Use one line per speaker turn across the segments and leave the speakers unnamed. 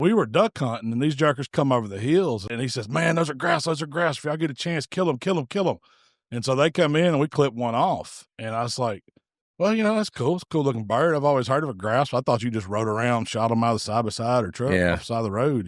We were duck hunting, and these jerkers come over the hills, and he says, man, those are grouse. If y'all get a chance, kill them. And so they come in, and we clip one off. And I was like, well, that's cool. It's a cool-looking bird. I've always heard of a grouse. I thought you just rode around, shot them out of the side-by-side or truck off the side of the road,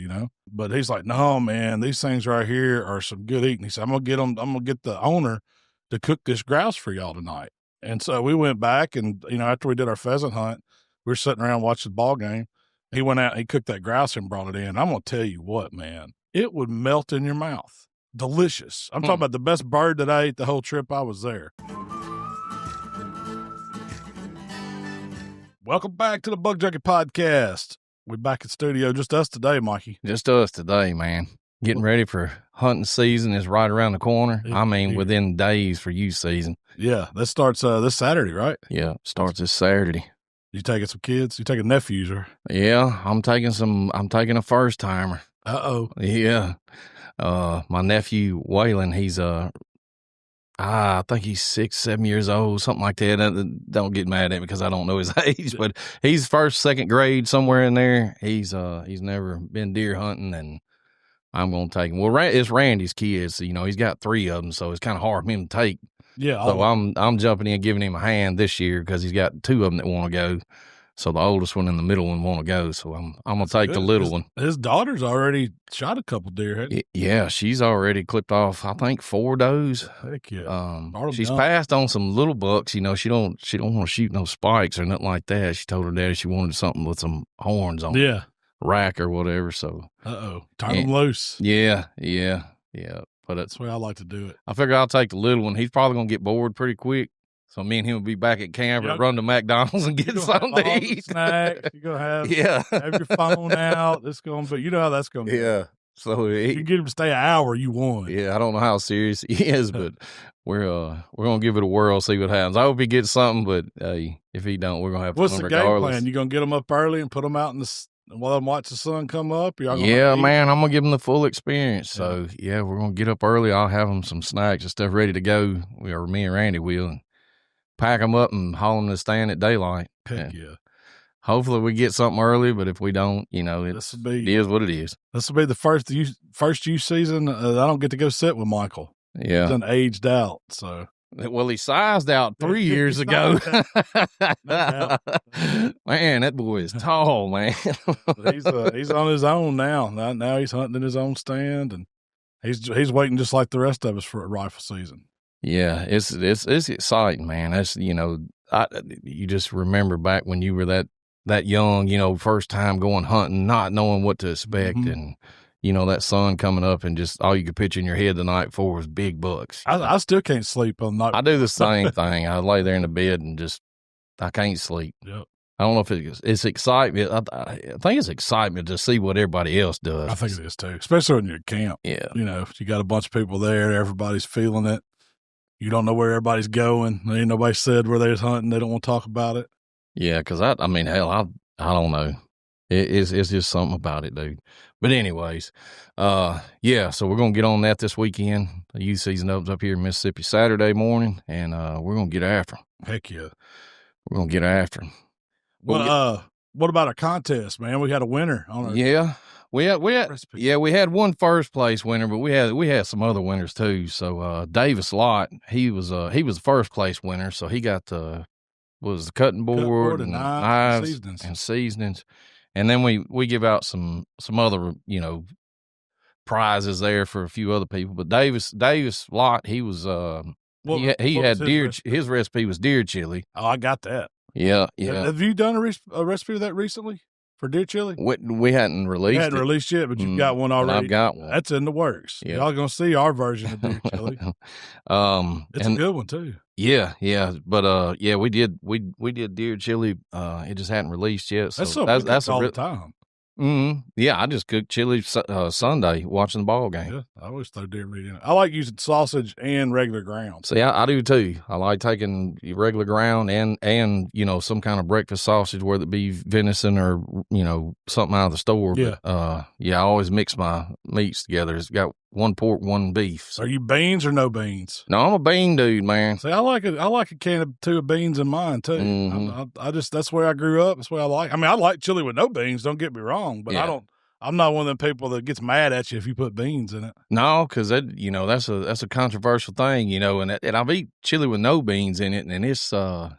But he's like, no, man, these things right here are some good eating. He said, I'm going to get the owner to cook this grouse for y'all tonight. And so we went back, and, after we did our pheasant hunt, we were sitting around watching the ball game. He went out, he cooked that grouse and brought it in. I'm going to tell you what, man, it would melt in your mouth. Delicious. I'm talking about the best bird that I ate the whole trip I was there. Welcome back to the Buck Junkies Podcast. We're back in studio, just us today, Mikey.
Just us today, man. Getting ready for hunting season is right around the corner. Within days for youth season.
Yeah, that starts this Saturday, right?
Yeah, starts this Saturday.
You taking some kids? You taking nephews? Or?
Yeah, I'm taking a first timer.
Uh-oh.
Yeah. My nephew Waylon, he's I think he's 6, 7 years old, something like that. Don't get mad at me because I don't know his age, but he's first, second grade, somewhere in there. He's never been deer hunting, and I'm going to take him. Well, it's Randy's kids. He's got 3 of them, so it's kind of hard for him to take.
Yeah.
So I'm jumping in, giving him a hand this year because he's got 2 of them that want to go. So the oldest one and the middle one want to go. So I'm going to take the little one.
His daughter's already shot a couple deer, hasn't she?
Yeah, she's already clipped off, I think, 4 does.
Heck yeah.
She's passed on some little bucks. She don't want to shoot no spikes or nothing like that. She told her daddy she wanted something with some horns on.
Yeah.
Rack or whatever. So
turn them loose.
Yeah. But
that's the way I like to do it.
I figure I'll take the little one. He's probably gonna get bored pretty quick. So me and him will be back at camp and run to McDonald's and get something to eat.
Snacks. You're gonna have have your phone out. It's gonna be how that's gonna be.
Yeah. So
if you get him to stay an hour, you won.
Yeah, I don't know how serious he is, but we're gonna give it a whirl, see what happens. I hope he gets something, but if he don't, we're gonna have
What's
fun
the
regardless.
game plan? You gonna get them up early and put them out in the while them watch the sun come up?
Yeah, man, I'm gonna give them the full experience. So we're gonna get up early. I'll have them some snacks and stuff ready to go. Me and Randy will, and pack them up and haul them to the stand at daylight.
Heck yeah.
Hopefully we get something early, but if we don't, it is what it is.
This will be the first youth season. I don't get to go sit with Michael.
Yeah,
he's aged out. So
he sized out 3 years ago. Man, that boy is tall, man.
He's on his own now. Now he's hunting in his own stand, and he's waiting just like the rest of us for a rifle season.
Yeah, it's exciting, man. That's you just remember back when you were that young, first time going hunting, not knowing what to expect, and that sun coming up, and just all you could picture in your head the night before was big bucks.
I still can't sleep on night.
I do the same thing. I lay there in the bed and I can't sleep.
Yep.
I don't know if it's excitement. I think it's excitement to see what everybody else does.
I think it is too, especially when you're at camp.
Yeah.
If you got a bunch of people there, everybody's feeling it. You don't know where everybody's going. Ain't nobody said where they're hunting. They don't want to talk about it.
Yeah, because I don't know. It's just something about it, dude. But anyways, so we're going to get on that this weekend. The youth season opens up here in Mississippi Saturday morning, and we're going to get after them.
Heck yeah.
We're going to get after them.
What about our contest, man? We had a winner on our
We had one first place winner, but we had some other winners too. So Davis Lott, he was the first place winner, so he got the cutting board and knives and seasonings. And then we give out some other, prizes there for a few other people. But Davis Lott, he was he had deer. His recipe was deer chili.
Oh, I got that.
Yeah.
Have you done a recipe of that recently for deer chili?
We hadn't released.
You hadn't released yet, but you've got one already.
I've got one.
That's in the works. Yeah. Y'all gonna see our version of deer chili. It's a good one too.
Yeah. But we did deer chili. It just hadn't released yet. So that's
all the time.
Yeah, I just cooked chili Sunday watching the ball game.
Yeah, I always throw deer meat in it. I like using sausage and regular ground.
See, I do too. I like taking regular ground and some kind of breakfast sausage, whether it be venison or something out of the store.
Yeah,
but, I always mix my meats together. It's got one pork, one beef.
So. Are you beans or no beans?
No, I'm a bean dude, man.
See, I like a can of 2 of beans in mine too. Mm-hmm. I just that's where I grew up. That's where I like. I mean, I like chili with no beans. Don't get me wrong, but I I'm not one of them people that gets mad at you if you put beans in it.
No, because that's a controversial thing, and I've eat chili with no beans in it, and it's I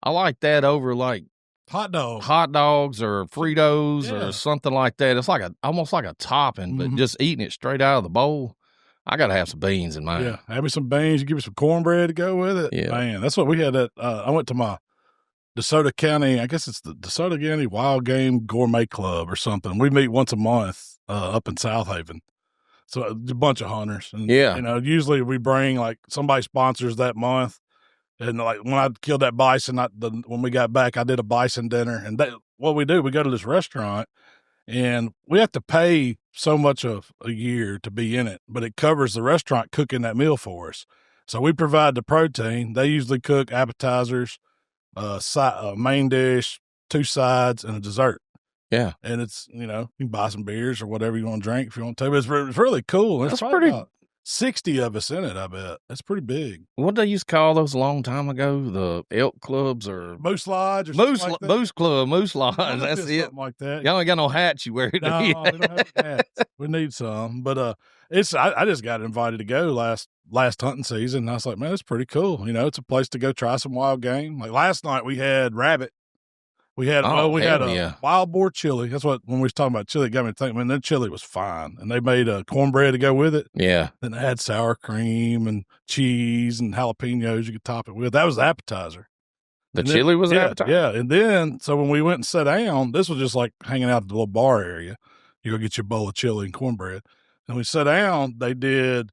like that over like
hot
dogs or Fritos or something like that. It's like almost like a topping, but just eating it straight out of the bowl. I got to have some beans in mine.
Yeah, have me some beans. You give me some cornbread to go with it.
Yeah,
man, that's what we had at. I went to my Desoto County, I guess it's the Desoto County Wild Game Gourmet Club or something. We meet once a month up in South Haven. So a bunch of hunters. And, usually we bring like somebody sponsors that month. And like when I killed that bison, when we got back, I did a bison dinner. And what we do, we go to this restaurant and we have to pay so much of a year to be in it, but it covers the restaurant cooking that meal for us. So we provide the protein. They usually cook appetizers, main dish, 2 sides, and a dessert.
Yeah.
And it's, you can buy some beers or whatever you want to drink if you want to. But it's really cool.
That's pretty.
About 60 of us in it, I bet. That's pretty big.
What they used to call those a long time ago? The elk clubs or
Moose Lodge or something like that?
Moose Club, Moose Lodge. That's it.
Something like that.
Y'all ain't got no hats you wear.
No, we don't have hats. We need some. But I just got invited to go last hunting season. And I was like, man, it's pretty cool. It's a place to go try some wild game. Like last night we had rabbit. We had a wild boar chili. That's what, when we was talking about chili, it got me thinking, man, that chili was fine. And they made a cornbread to go with it.
Yeah.
Then they had sour cream and cheese and jalapenos you could top it with. That was the appetizer.
Chili was appetizer?
Yeah. And then, so when we went and sat down, this was just like hanging out at the little bar area. You go get your bowl of chili and cornbread. And we sat down, they did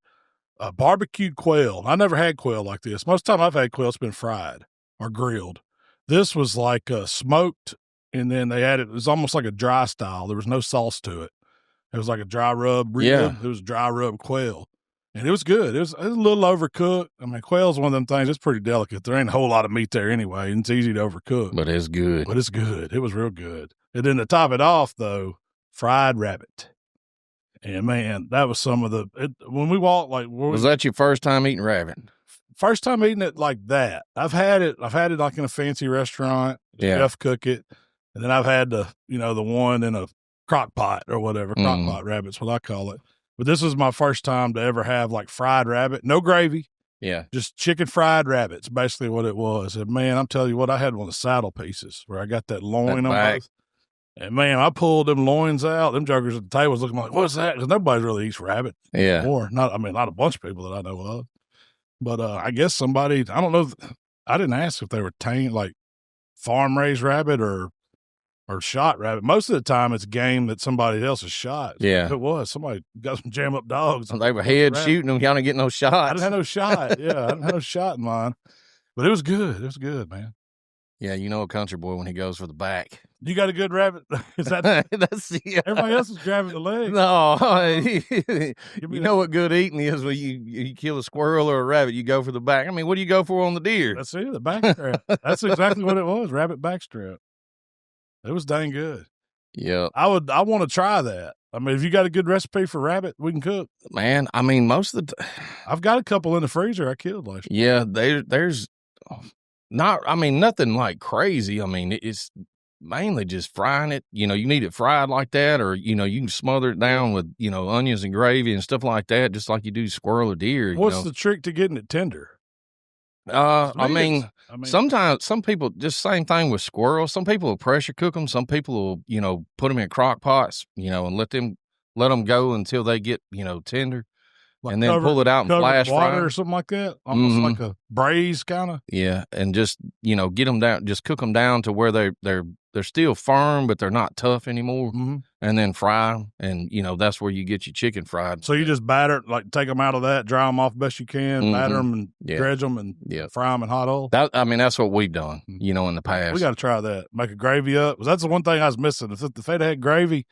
a barbecued quail. I never had quail like this. Most of the time I've had quail, it's been fried or grilled. This was like smoked, and then they added, it was almost like a dry style. There was no sauce to it. It was like a dry rub rib.
Yeah.
It was dry rub quail. And it was good. It was a little overcooked. I mean, quail's one of them things, it's pretty delicate. There ain't a whole lot of meat there anyway, and it's easy to overcook.
But it's good.
It was real good. And then to top it off, though, fried rabbit. And, man, that was some of when we walked, like...
Was that your first time eating rabbit?
First time eating it like that. I've had it like in a fancy restaurant. Chef cook it. And then I've had the one in a crock pot or whatever. Crock pot rabbit's what I call it. But this was my first time to ever have like fried rabbit. No gravy.
Yeah.
Just chicken fried rabbit's basically what it was. And man, I'm telling you what, I had one of the saddle pieces where I got that loin on both. And man, I pulled them loins out. Them jokers at the table was looking like, what's that? Because nobody really eats rabbit.
Yeah.
Anymore. Not a bunch of people that I know of. But I guess somebody, I don't know, I didn't ask if they were tame, like farm-raised rabbit or shot rabbit. Most of the time it's game that somebody else has shot.
Yeah.
If it was, somebody got some jam-up dogs.
They were head shooting them, y'all didn't get no shots.
I didn't have no shot. Yeah, I didn't have no shot in mine. But it was good. It was good, man.
Yeah, a country boy when he goes for the back.
You got a good rabbit? Is that everybody else is grabbing the leg?
No, you know what good eating is when you kill a squirrel or a rabbit. You go for the back. I mean, what do you go for on the deer?
That's it, the backstrap. That's exactly what it was, rabbit backstrap. It was dang good.
Yeah,
I want to try that. I mean, if you got a good recipe for rabbit, we can cook.
Man, I mean, most of the
I've got a couple in the freezer I killed last
Yeah,
year.
there's nothing like crazy. I mean, it's mainly just frying it. You need it fried like that, or, you can smother it down with, onions and gravy and stuff like that, just like you do squirrel or deer.
What's the trick to getting it tender?
I mean, sometimes some people, just same thing with squirrels. Some people will pressure cook them. Some people will, put them in crock pots, and let them go until they get, tender. Like and then pull it out and flash
water
fry
or something like that, almost like a braise kind of.
Yeah, and just get them down, just cook them down to where they're still firm, but they're not tough anymore.
Mm-hmm.
And then fry them, and that's where you get your chicken fried.
So you just batter, like take them out of that, dry them off best you can, batter them and dredge them and fry them in hot oil.
That's what we've done, in the past.
We got to try that. Make a gravy up. That's the one thing I was missing. If they'd had gravy,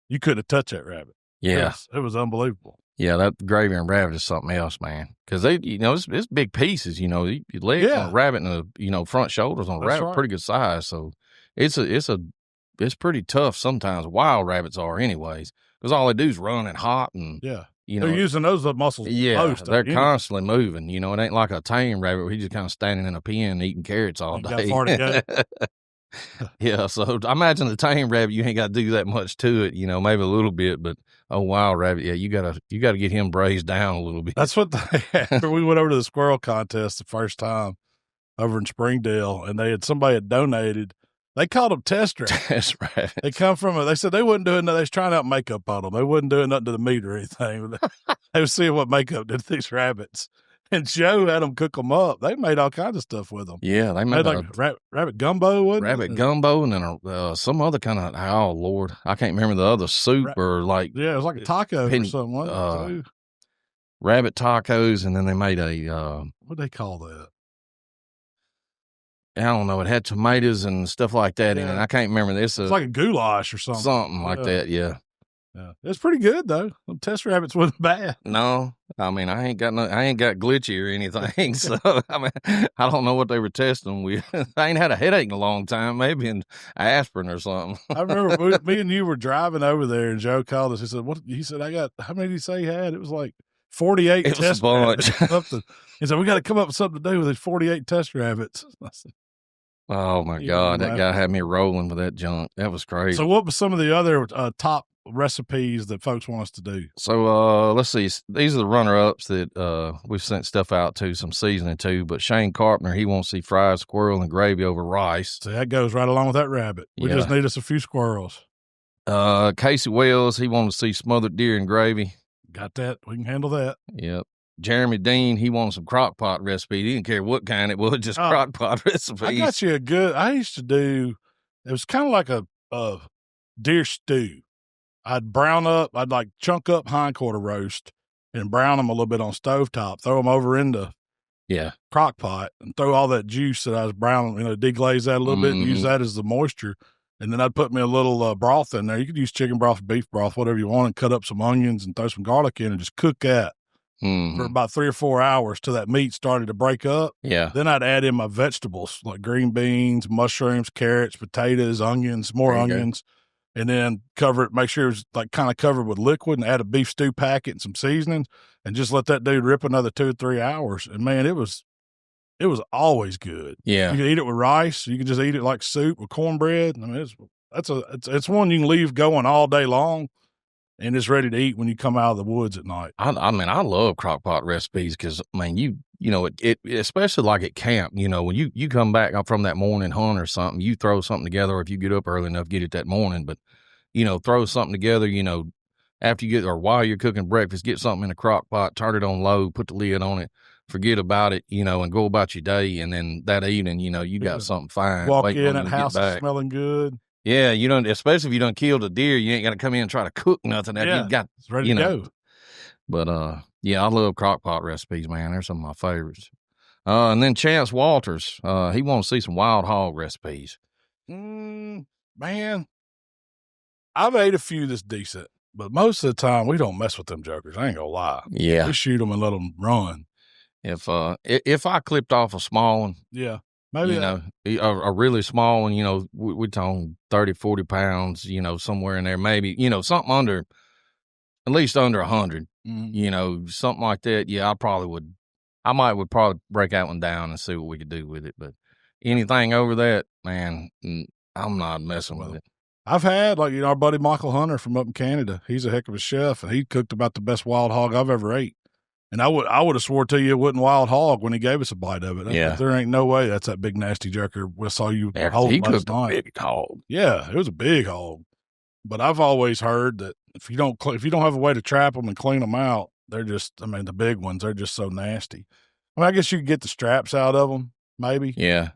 you couldn't have touched that rabbit.
Yeah,
it was unbelievable.
Yeah, that gravy and rabbit is something else, man. Because they, it's big pieces. Your legs on a rabbit and the front shoulders on a rabbit, pretty good size. So it's pretty tough sometimes. Wild rabbits are, anyways, because all they do is run and hop and
they're using those muscles.
Yeah, they're constantly moving. It ain't like a tame rabbit where he's just kind of standing in a pen eating carrots all day.
Got far to go.
Yeah, so I imagine the tame rabbit, you ain't got to do that much to it, maybe a little bit, but wild rabbit, yeah, you gotta get him braised down a little bit.
That's what they had. We went over to the squirrel contest the first time over in Springdale, and somebody had donated. They called them test rabbits.
Test rabbits.
They come from they said they wasn't doing nothing. They was trying out makeup on them. They wasn't doing nothing to the meat or anything. They was seeing what makeup did to these rabbits. And Joe had them cook them up. They made all kinds of stuff with them.
Yeah, they made
like rabbit gumbo, wasn't
rabbit gumbo, and then some other kind of, oh Lord, I can't remember the other soup or like.
Yeah, it was like a taco or something. Wasn't it,
rabbit tacos, and then they made a
what do they call that?
I don't know. It had tomatoes and stuff like that in it. I can't remember this.
It's like a goulash or something.
Something like that, yeah.
Yeah, it's pretty good though. Them test rabbits wasn't bad.
No, I mean I ain't got glitchy or anything. So I mean I don't know what they were testing with. I ain't had a headache in a long time. Maybe an aspirin or something.
I remember me and you were driving over there, and Joe called us. He said, "What?" He said, "I got how many did he say he had?" It was like 48
it
test
was a bunch.
Something. He said, "We got to come up with something to do with these 48 test rabbits." I said,
oh my God, that guy had me rolling with that junk. That was crazy.
So what was some of the other top recipes that folks want us to do?
So let's see. These are the runner-ups that we've sent stuff out to, some seasoning to. But Shane Carpenter, he wants to see fried squirrel and gravy over rice.
So that goes right along with that rabbit. We just need us a few squirrels.
Casey Wells, he wants to see smothered deer and gravy.
Got that. We can handle that.
Yep. Jeremy Dean, he wanted some crockpot recipe. He didn't care what kind it was, just crockpot recipes.
I got you I used to do, it was kind of like a deer stew. I'd like chunk up hindquarter roast and brown them a little bit on stovetop, throw them over into crockpot and throw all that juice that I was browning, deglaze that a little bit and use that as the moisture. And then I'd put me a little broth in there. You could use chicken broth, beef broth, whatever you want, and cut up some onions and throw some garlic in and just cook that for about 3 or 4 hours till that meat started to break up.
Yeah.
Then I'd add in my vegetables like green beans, mushrooms, carrots, potatoes, onions, more onions. And then cover it, make sure it's like kind of covered with liquid, and add a beef stew packet and some seasonings, and just let that dude rip another 2 or 3 hours. And man, it was always good.
Yeah.
You can eat it with rice. You can just eat it like soup with cornbread. I mean, it's one you can leave going all day long, and it's ready to eat when you come out of the woods at night.
I mean, I love crockpot recipes because, I mean, it especially like at camp, when you come back from that morning hunt or something, you throw something together, or if you get up early enough, get it that morning, but, throw something together, after you or while you're cooking breakfast, get something in a crock pot, turn it on low, put the lid on it, forget about it, and go about your day. And then that evening, you got something fine.
Walk in, that house is smelling good.
Yeah, especially if you done killed a deer, you ain't got to come in and try to cook nothing after you got,
it's ready to go.
But, I love crock pot recipes, man. They're some of my favorites. And then Chance Walters, he wants to see some wild hog recipes.
Man, I've ate a few that's decent, but most of the time we don't mess with them jokers. I ain't gonna lie.
Yeah.
We shoot them and let them run.
If I clipped off a small one.
Yeah. Maybe.
A really small one, we're talking 30, 40 pounds, somewhere in there, maybe, something under, at least under 100, something like that. Yeah, I would probably break that one down and see what we could do with it. But anything over that, man, I'm not messing with it.
I've had, our buddy Michael Hunter from up in Canada. He's a heck of a chef, and he cooked about the best wild hog I've ever ate. And I would have swore to you it wasn't wild hog when he gave us a bite of it. There ain't no way that's that big nasty jerker we saw you hold
he
last
cooked
night.
A big hog.
Yeah, it was a big hog. But I've always heard that if you don't have a way to trap them and clean them out, they're just, the big ones, they're just so nasty. I guess you could get the straps out of them, maybe.
Yeah.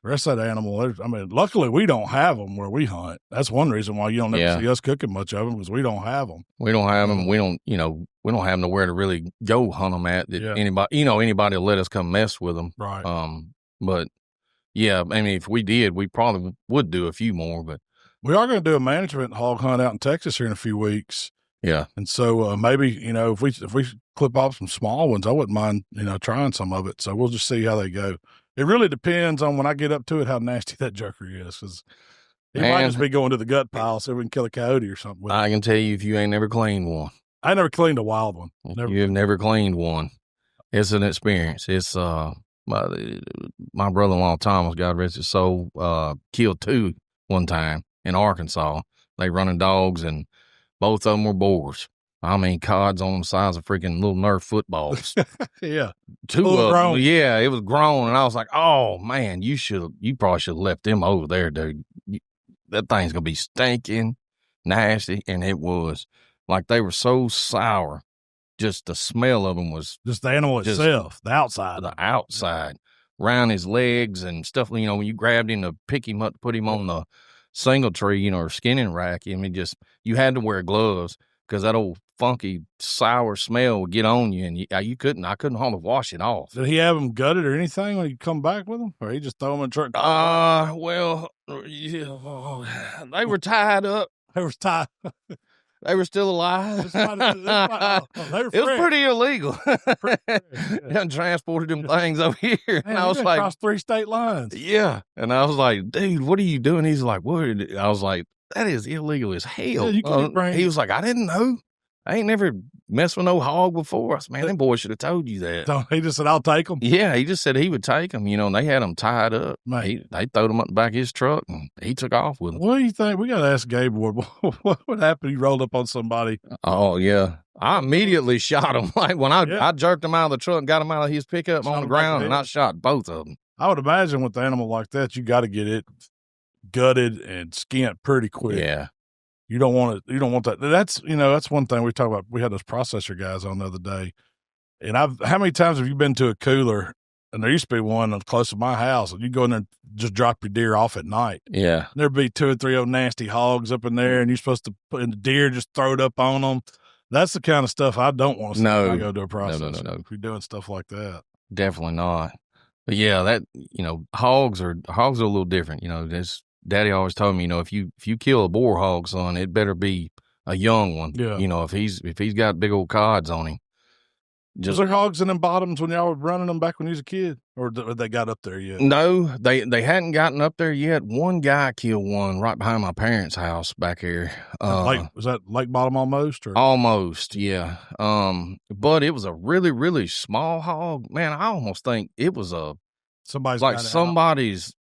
The rest of that animal, luckily we don't have them where we hunt. That's one reason why you don't ever see us cooking much of them, because we don't have them.
We don't have them. We don't have nowhere to really go hunt them at. That anybody will let us come mess with them.
Right.
But yeah, if we did, we probably would do a few more. But
we are going to do a management hog hunt out in Texas here in a few weeks.
Yeah.
And so maybe if we clip off some small ones, I wouldn't mind trying some of it. So we'll just see how they go. It really depends on when I get up to it how nasty that jerker is, because he might just be going to the gut pile so we can kill a coyote or something with
I can tell you, if you ain't never cleaned one.
I never cleaned a wild one.
You have never cleaned one. It's an experience. It's my brother-in-law Thomas, God rest his soul, killed 2 one time in Arkansas. They running dogs, and both of them were boars. I mean, cods on the size of freaking little Nerf footballs.
Yeah.
2
Full
of them.
grown.
Yeah, it was grown. And I was like, oh, man, you probably should have left them over there, dude. That thing's going to be stinking, nasty. And it was. Like, they were so sour. Just the smell of them was.
Just the animal itself, the outside.
The outside. Around his legs and stuff. You know, when you grabbed him to pick him up, to put him on the single tree, you know, or skinning rack, I mean, you had to wear gloves because that old funky sour smell would get on you, and I couldn't hardly wash it off.
Did he have them gutted or anything when he come back with them, or he just throw them in the truck?
Well, yeah, they were tied up.
They were tied.
They were still alive.
They were
it was pretty illegal.
Yeah.
Transported them things over here.
Man,
and I was like,
across 3 state lines.
Yeah. And I was like, dude, what are you doing? He's like, what? I was like, that is illegal as hell.
Yeah,
he was like, I didn't know. I ain't never messed with no hog before. I said, man, them boys should have told you that.
So he just said, I'll take them?
Yeah, he just said he would take them, you know, and they had them tied up.
Mate.
They throwed them up the back of his truck, and he took off with them.
What do you think? We got to ask Gabriel, what happened? He rolled up on somebody.
Oh, yeah. I immediately shot him. Like, when I jerked him out of the truck and got him out of his pickup on the ground, and I shot both of them.
I would imagine with an animal like that, you got to get it gutted and skinned pretty quick.
Yeah.
You don't want that. That's one thing we talk about. We had those processor guys on the other day, and how many times have you been to a cooler? And there used to be one close to my house, and you go in there and just drop your deer off at night.
Yeah.
There'd be 2 or 3 old nasty hogs up in there, and you're supposed to put in the deer, just throw it up on them. That's the kind of stuff I don't want to see when I go to a processor.
No.
If you're doing stuff like that.
Definitely not. But yeah, that, you know, hogs are a little different. You know, Daddy always told me, you know, if you kill a boar hog, son, it better be a young one.
Yeah.
You know, if he's got big old cods on him.
Was there hogs in them bottoms when y'all were running them back when you was a kid, or they got up there yet?
No, they hadn't gotten up there yet. One guy killed one right behind my parents' house back here.
Was that lake bottom almost? Or?
Almost, yeah. But it was a really, really small hog. Man, I almost think it was somebody's,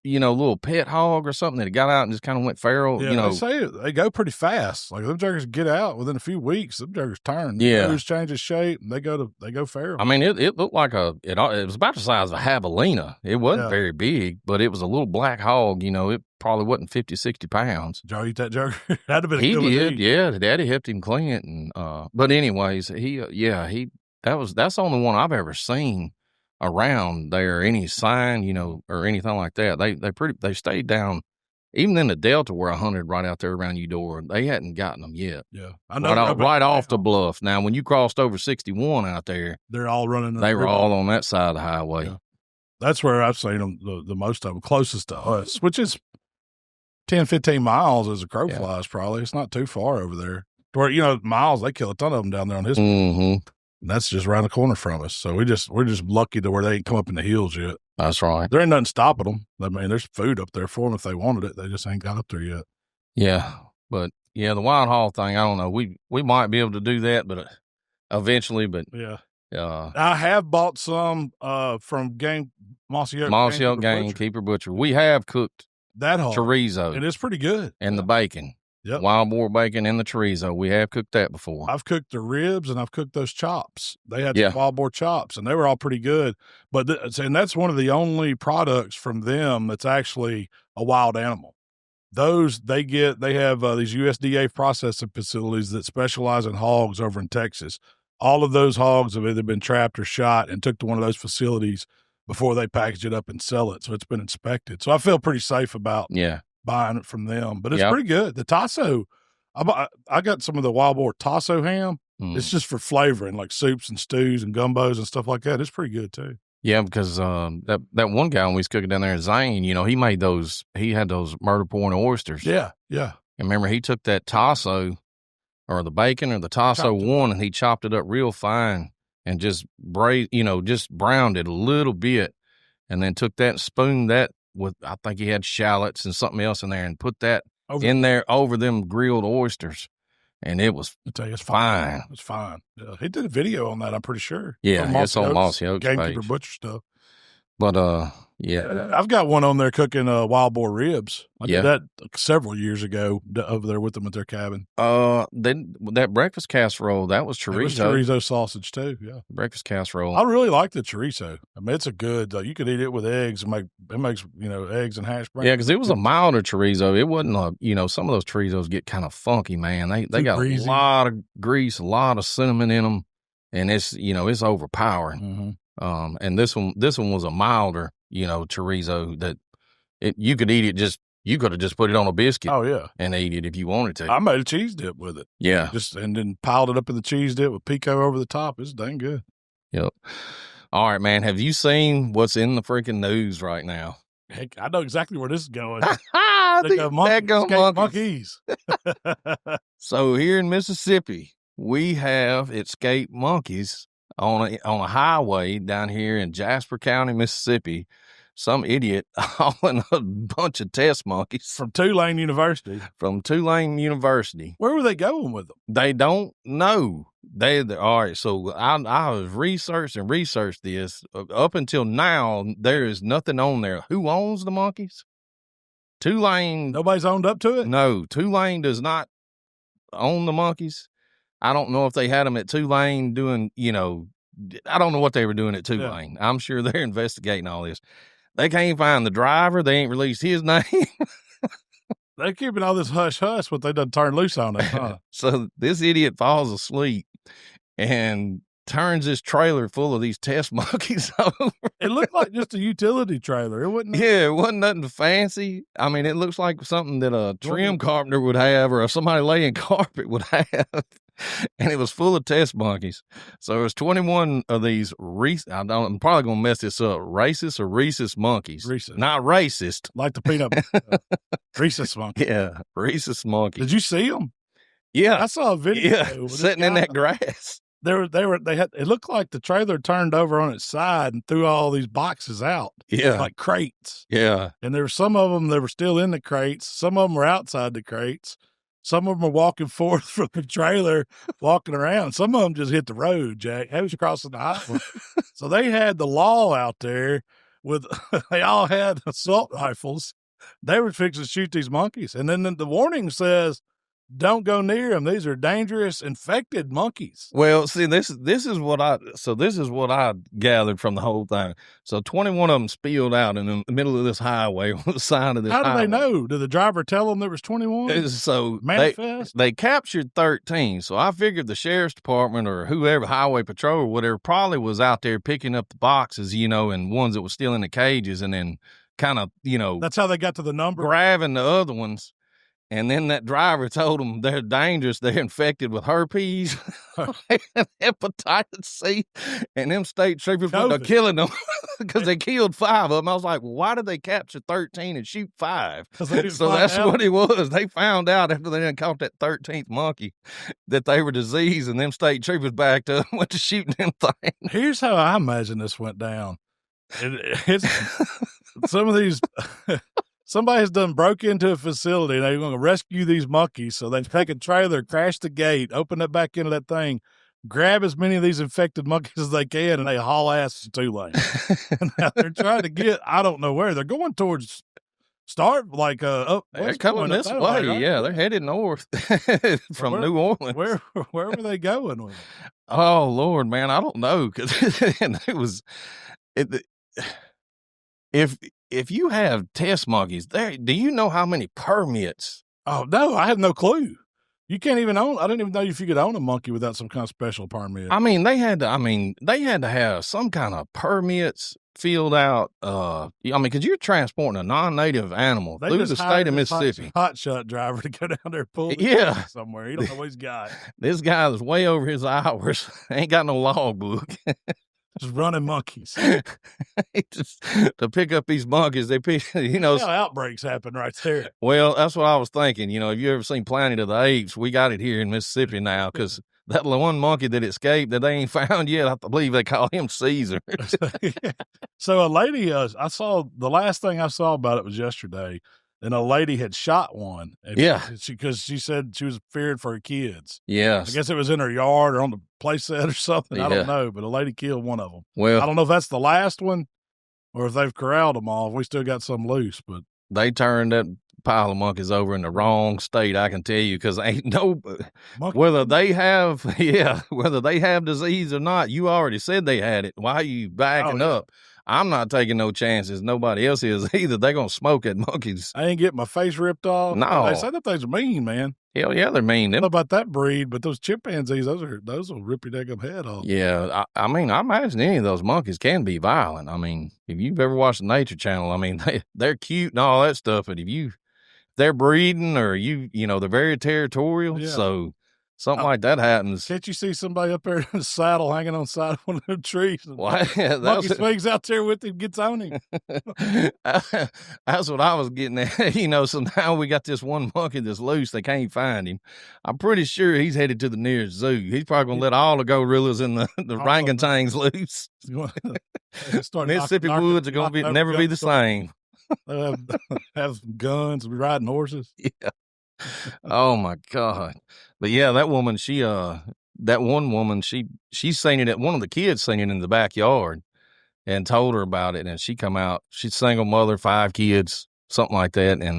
you know, little pet hog or something that got out and just kind of went feral.
Yeah,
you know,
they say they go pretty fast. Like them jerkers get out within a few weeks. Them jerkers turn.
Yeah,
nose changes shape and they go feral.
I mean, it looked like it was about the size of a javelina. It wasn't very big, but it was a little black hog. You know, it probably wasn't 50, 60 pounds.
Did y'all eat that jerker? That'd have been.
He did. Yeah, the daddy helped him clean it, and but anyways, that's the only one I've ever seen around there, any sign, you know, or anything like that. They stayed down, even in the Delta where I hunted right out there around Eudora. They hadn't gotten them yet.
Yeah, I know.
Right off the bluff. Now, when you crossed over 61 out there,
they're all running.
They were all on that side of the highway. Yeah.
That's where I've seen them the most of them, closest to us, which is 10, 15 miles as a crow flies. Probably it's not too far over there. Where, you know, Miles, they kill a ton of them down there on his.
Mm-hmm.
And that's just around the corner from us. So we're just lucky to where they ain't come up in the hills yet.
That's right.
There ain't nothing stopping them. I mean, there's food up there for them if they wanted it. They just ain't got up there yet.
Yeah. But yeah, the wild hog thing, I don't know. We might be able to do that, but eventually, but
yeah. I have bought some from Mossy Oak
Gamekeeper Butcher. We have cooked
that hog.
Chorizo.
It is pretty good.
And the bacon.
Yep.
Wild boar bacon and the chorizo. We have cooked that before.
I've cooked the ribs and I've cooked those chops. They had some wild boar chops and they were all pretty good. But and that's one of the only products from them that's actually a wild animal. Those they have these USDA processing facilities that specialize in hogs over in Texas. All of those hogs have either been trapped or shot and took to one of those facilities before they package it up and sell it. So it's been inspected. So I feel pretty safe about buying it from them, but it's pretty good. The tasso, I got some of the wild boar tasso ham. It's just for flavoring, like soups and stews and gumbos and stuff like that. It's pretty good too.
Yeah, because that one guy when we was cooking down there in Zane, you know, he had those murder point oysters.
Yeah.
And remember, he took that tasso or the bacon or the tasso one, and he chopped it up real fine and just browned it a little bit, and then took that and spooned that with, I think he had shallots and something else in there, and put that in there over them grilled oysters. And it was fine.
It's fine. Yeah. He did a video on that, I'm pretty sure.
Yeah, it's on Mossy Oak's
Gamekeeper
page.
Butcher stuff.
But yeah,
I've got one on there cooking wild boar ribs. I
Yeah.
did that several years ago over there with them at their cabin.
then that breakfast casserole, that was
It was
chorizo.
chorizo sausage too. Yeah,
Breakfast casserole.
I really like the chorizo. I mean, it's a good. You could eat it with eggs and it makes eggs and hash browns.
Yeah, because it was a milder chorizo. It wasn't some of those chorizos get kind of funky, man. They
Too
got
greasy.
a lot of grease, a lot of cinnamon in them, and it's overpowering.
Mm-hmm.
And this one was a milder, chorizo that you could eat it you could have just put it on a biscuit
Oh yeah,
and ate it if you wanted to.
I made a cheese dip with it.
Yeah.
And then piled it up in the cheese dip with pico over the top. It's dang good.
Yep. All right, man. Have you seen what's in the freaking news right now?
Heck, I know exactly where this is going.
The daggone
monkeys.
So here in Mississippi, we have escaped monkeys on a highway down here in Jasper County, Mississippi. Some idiot hauling a bunch of test monkeys
From Tulane University.
Where
were they going with them?
They don't know. All right. So I was researched this. Up until now, there is nothing on there. Who owns the monkeys? Tulane.
Nobody's owned up to it?
No, Tulane does not own the monkeys. I don't know if they had them at Tulane doing, I don't know what they were doing at Tulane. Yeah. I'm sure they're investigating all this. They can't find the driver. They ain't released his name.
They're keeping all this hush-hush, what they done turned loose on it, huh?
So this idiot falls asleep and turns this trailer full of these test monkeys over.
It looked like just a utility trailer. It wasn't.
Yeah, it wasn't nothing fancy. I mean, it looks like something that a trim carpenter would have or somebody laying carpet would have. And it was full of test monkeys. So there was 21 of these, I'm probably going to mess this up, racist or rhesus monkeys.
Rhesus.
Not racist.
Like the peanut rhesus monkey.
Yeah, rhesus monkeys.
Did you see them?
Yeah.
I saw a video.
Yeah, sitting in that grass.
It looked like the trailer turned over on its side and threw all these boxes out.
Yeah.
Like crates.
Yeah.
And there were some of them that were still in the crates. Some of them were outside the crates. Some of them were walking forth from the trailer, walking around. Some of them just hit the road, Jack. They was crossing the highway. So they had the law out there they all had assault rifles. They were fixing to shoot these monkeys. And then the warning says, don't go near them. These are dangerous, infected monkeys.
Well, see, this is what I gathered from the whole thing. So 21 of them spilled out in the middle of this highway on the side of this highway.
How do they know? Did the driver tell them there was 21?
So
manifest?
They captured 13. So I figured the sheriff's department or whoever, highway patrol or whatever, probably was out there picking up the boxes, and ones that were still in the cages and then kind of,
That's how they got to the number?
Grabbing the other ones. And then that driver told them they're dangerous. They're infected with herpes, hepatitis C, and them state troopers were killing them because they killed 5 of them. I was like, why did they capture 13 and shoot 5? So that's what it was. They found out after they done caught that 13th monkey that they were diseased, and them state troopers backed up and went to shooting them things.
Here's how I imagine this went down. It's some of these... Somebody's done broke into a facility and they're going to rescue these monkeys. So they take a trailer, crash the gate, open it back into that thing, grab as many of these infected monkeys as they can, and they haul ass to Tulane. Now they're trying to get, I don't know where. They're going towards
they're coming this way. Right? Yeah, they're headed north from New Orleans.
Where were they going with it?
Oh, Lord, man, I don't know. Because If you have test monkeys, do you know how many permits?
Oh, no, I have no clue. You can't even own. I didn't even know if you could own a monkey without some kind of special permit.
I mean, they had to have some kind of permits filled out. Because you're transporting a non-native animal through the state of Mississippi.
Hot shot driver to go down there and pull somewhere. He don't know what he's got.
This guy is way over his hours. Ain't got no logbook.
Just running monkeys.
To pick up these monkeys,
outbreaks happen right there.
Well, that's what I was thinking. Have you ever seen Planet of the Apes? We got it here in Mississippi now because that one monkey that escaped that they ain't found yet, I believe they call him Caesar.
So a lady, the last thing I saw about it was yesterday, and a lady had shot one. Because she said she was feared for her kids.
Yes.
I guess it was in her yard or on the playset or something. I don't know, but a lady killed one of them.
Well,
I don't know if that's the last one, or if they've corralled them all, we still got some loose. But
they turned that pile of monkeys over in the wrong state, I can tell you, because ain't no whether they have disease or not. You already said they had it. Why are you backing up? I'm not taking no chances. Nobody else is either. They're gonna smoke at monkeys.
I ain't getting my face ripped off.
No,
they say that things are mean, man.
Hell yeah, they're mean.
I don't know about that breed, but those chimpanzees, those will rip your daggum head off.
Yeah, I mean, I imagine any of those monkeys can be violent. I mean, if you've ever watched the Nature Channel, I mean, they're cute and all that stuff, but if they're breeding or they're very territorial. Yeah. So something like that happens.
Can't you see somebody up there in a saddle hanging on the side of one of them trees? Monkey swings out there with him, gets on him.
That's what I was getting at. So now we got this one monkey that's loose. They can't find him. I'm pretty sure he's headed to the nearest zoo. He's probably going to let all the gorillas and the orangutans loose. Mississippi woods are going to never be the same.
Have some guns and be riding horses.
Yeah. Oh my God. But yeah, that woman, she seen it one of the kids seen it in the backyard and told her about it. And she come out, she's single mother, 5 kids, something like that. And,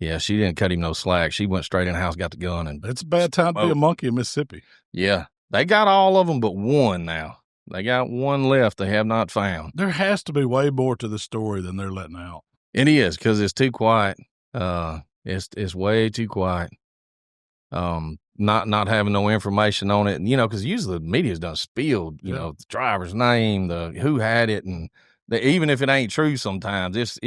yeah, she didn't cut him no slack. She went straight in the house, got the gun. And
it's a bad time to be a monkey in Mississippi.
Yeah. They got all of them but one now. They got one left they have not found.
There has to be way more to the story than they're letting out.
It is, because it's too quiet. It's way too quiet. Not having no information on it, because usually the media's done spilled, the driver's name, the who had it, and even if it ain't true, sometimes it's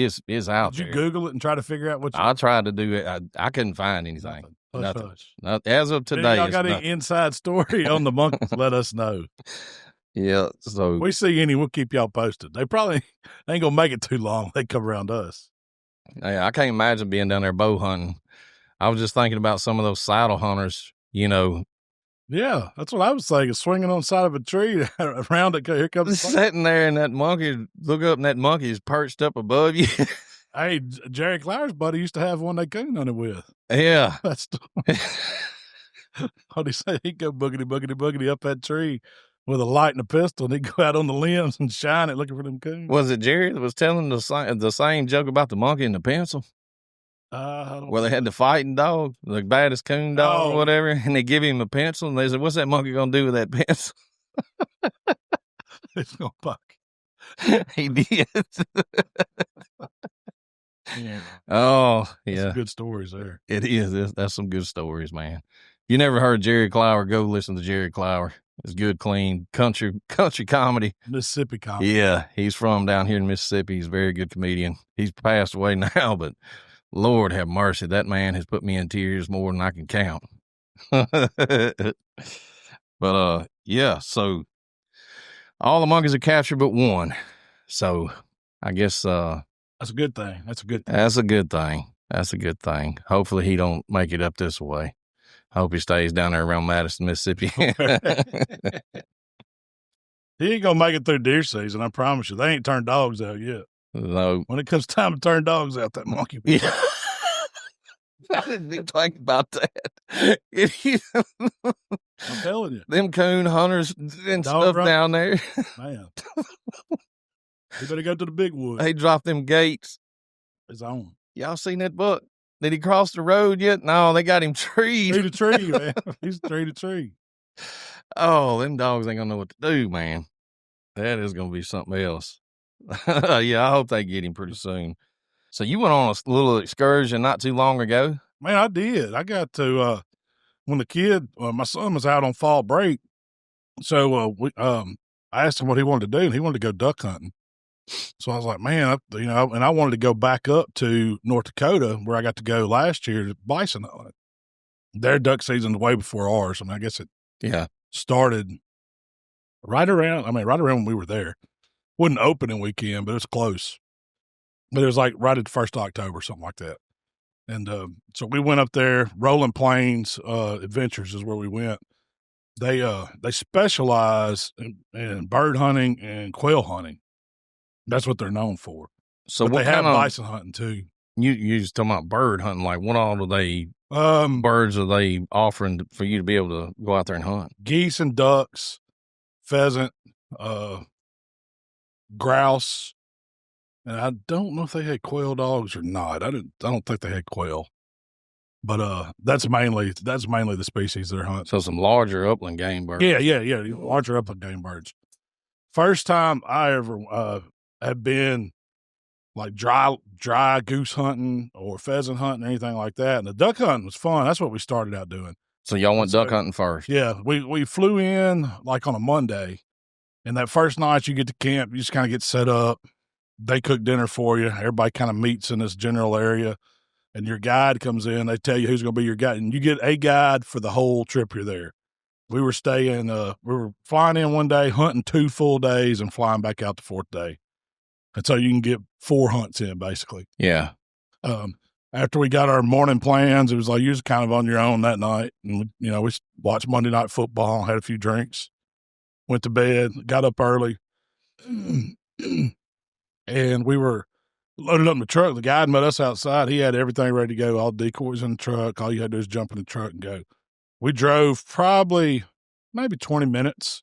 out there.
Did you Google it and try to figure out what?
I tried to do it. I couldn't find anything. Nothing. Not, as of today.
Y'all got any inside story on the monkeys? Let us know.
Yeah, so
we see any, we'll keep y'all posted. They probably ain't gonna make it too long. They come around us.
Yeah, I can't imagine being down there bow hunting. I was just thinking about some of those saddle hunters,
Yeah, that's what I was thinking. Swinging on the side of a tree around it. Here comes
sitting there, and that monkey. Look up, and that monkey is perched up above you.
Hey, Jerry Clower's buddy used to have one they coon hunted with.
Yeah,
that's what he said. He'd go boogity up that tree with a light and a pistol, and he'd go out on the limbs and shine it looking for them coons.
Was it Jerry that was telling the same joke about the monkey and the pencil? Where they had the fighting dog, the baddest coon dog or whatever, and they give him a pencil, and they said, "What's that monkey going to do with that pencil?"
It's going to buck.
He did.
Yeah.
Oh, yeah.
Some good stories there.
It is. That's some good stories, man. You never heard Jerry Clower, go listen to Jerry Clower. It's good, clean country comedy.
Mississippi comedy.
Yeah, he's from down here in Mississippi. He's a very good comedian. He's passed away now, but Lord have mercy, that man has put me in tears more than I can count. But yeah, so all the monkeys are captured but one. So I guess
that's a good thing. That's a good thing.
That's a good thing. That's a good thing. Hopefully he don't make it up this way. Hope he stays down there around Madison, Mississippi.
He ain't gonna make it through deer season, I promise you. They ain't turned dogs out yet.
No.
When it comes time to turn dogs out, that monkey.
Yeah. I didn't even think about that.
I'm telling you.
Them coon hunters and stuff down there.
Man. You better go to the big woods.
They dropped them gates.
It's on.
Y'all seen that buck? Did he cross the road yet? No, they got him treed.
Tree to tree, man. He's tree to tree.
Oh, them dogs ain't gonna know what to do, man. That is gonna be something else. Yeah, I hope they get him pretty soon. So you went on a little excursion not too long ago?
Man, I did. I got to when my son was out on fall break. So I asked him what he wanted to do, and he wanted to go duck hunting. So I was like, man, and I wanted to go back up to North Dakota where I got to go last year to bison hunting. Their duck season's way before ours. I mean, I guess it started right around when we were there. Wasn't opening weekend, but it was close. But it was like right at the 1st of October, something like that. And so we went up there. Rolling Plains Adventures is where we went. They specialize in bird hunting and quail hunting. That's what they're known for.
So
but they have bison hunting too.
You just talking about bird hunting. Like what all do they birds are they offering for you to be able to go out there and hunt?
Geese and ducks, pheasant, grouse, And I don't know if they had quail dogs or not. I don't think they had quail. But that's mainly the species they're hunting.
So some larger upland game birds.
Yeah. Larger upland game birds. First time I ever have been like dry goose hunting or pheasant hunting or anything like that. And the duck hunting was fun. That's what we started out doing.
So y'all went duck hunting first?
Yeah. We flew in like on a Monday. And that first night you get to camp, you just kind of get set up. They cook dinner for you. Everybody kind of meets in this general area. And your guide comes in. They tell you who's going to be your guide. And you get a guide for the whole trip you're there. We were flying in one day, hunting 2 full days, and flying back out the 4th day. And so you can get 4 hunts in, basically.
Yeah.
After we got our morning plans, it was like you was kind of on your own that night. And, we watched Monday Night Football, had a few drinks, went to bed, got up early. And we were loaded up in the truck. The guide met us outside. He had everything ready to go, all decoys in the truck. All you had to do is jump in the truck and go. We drove probably maybe 20 minutes.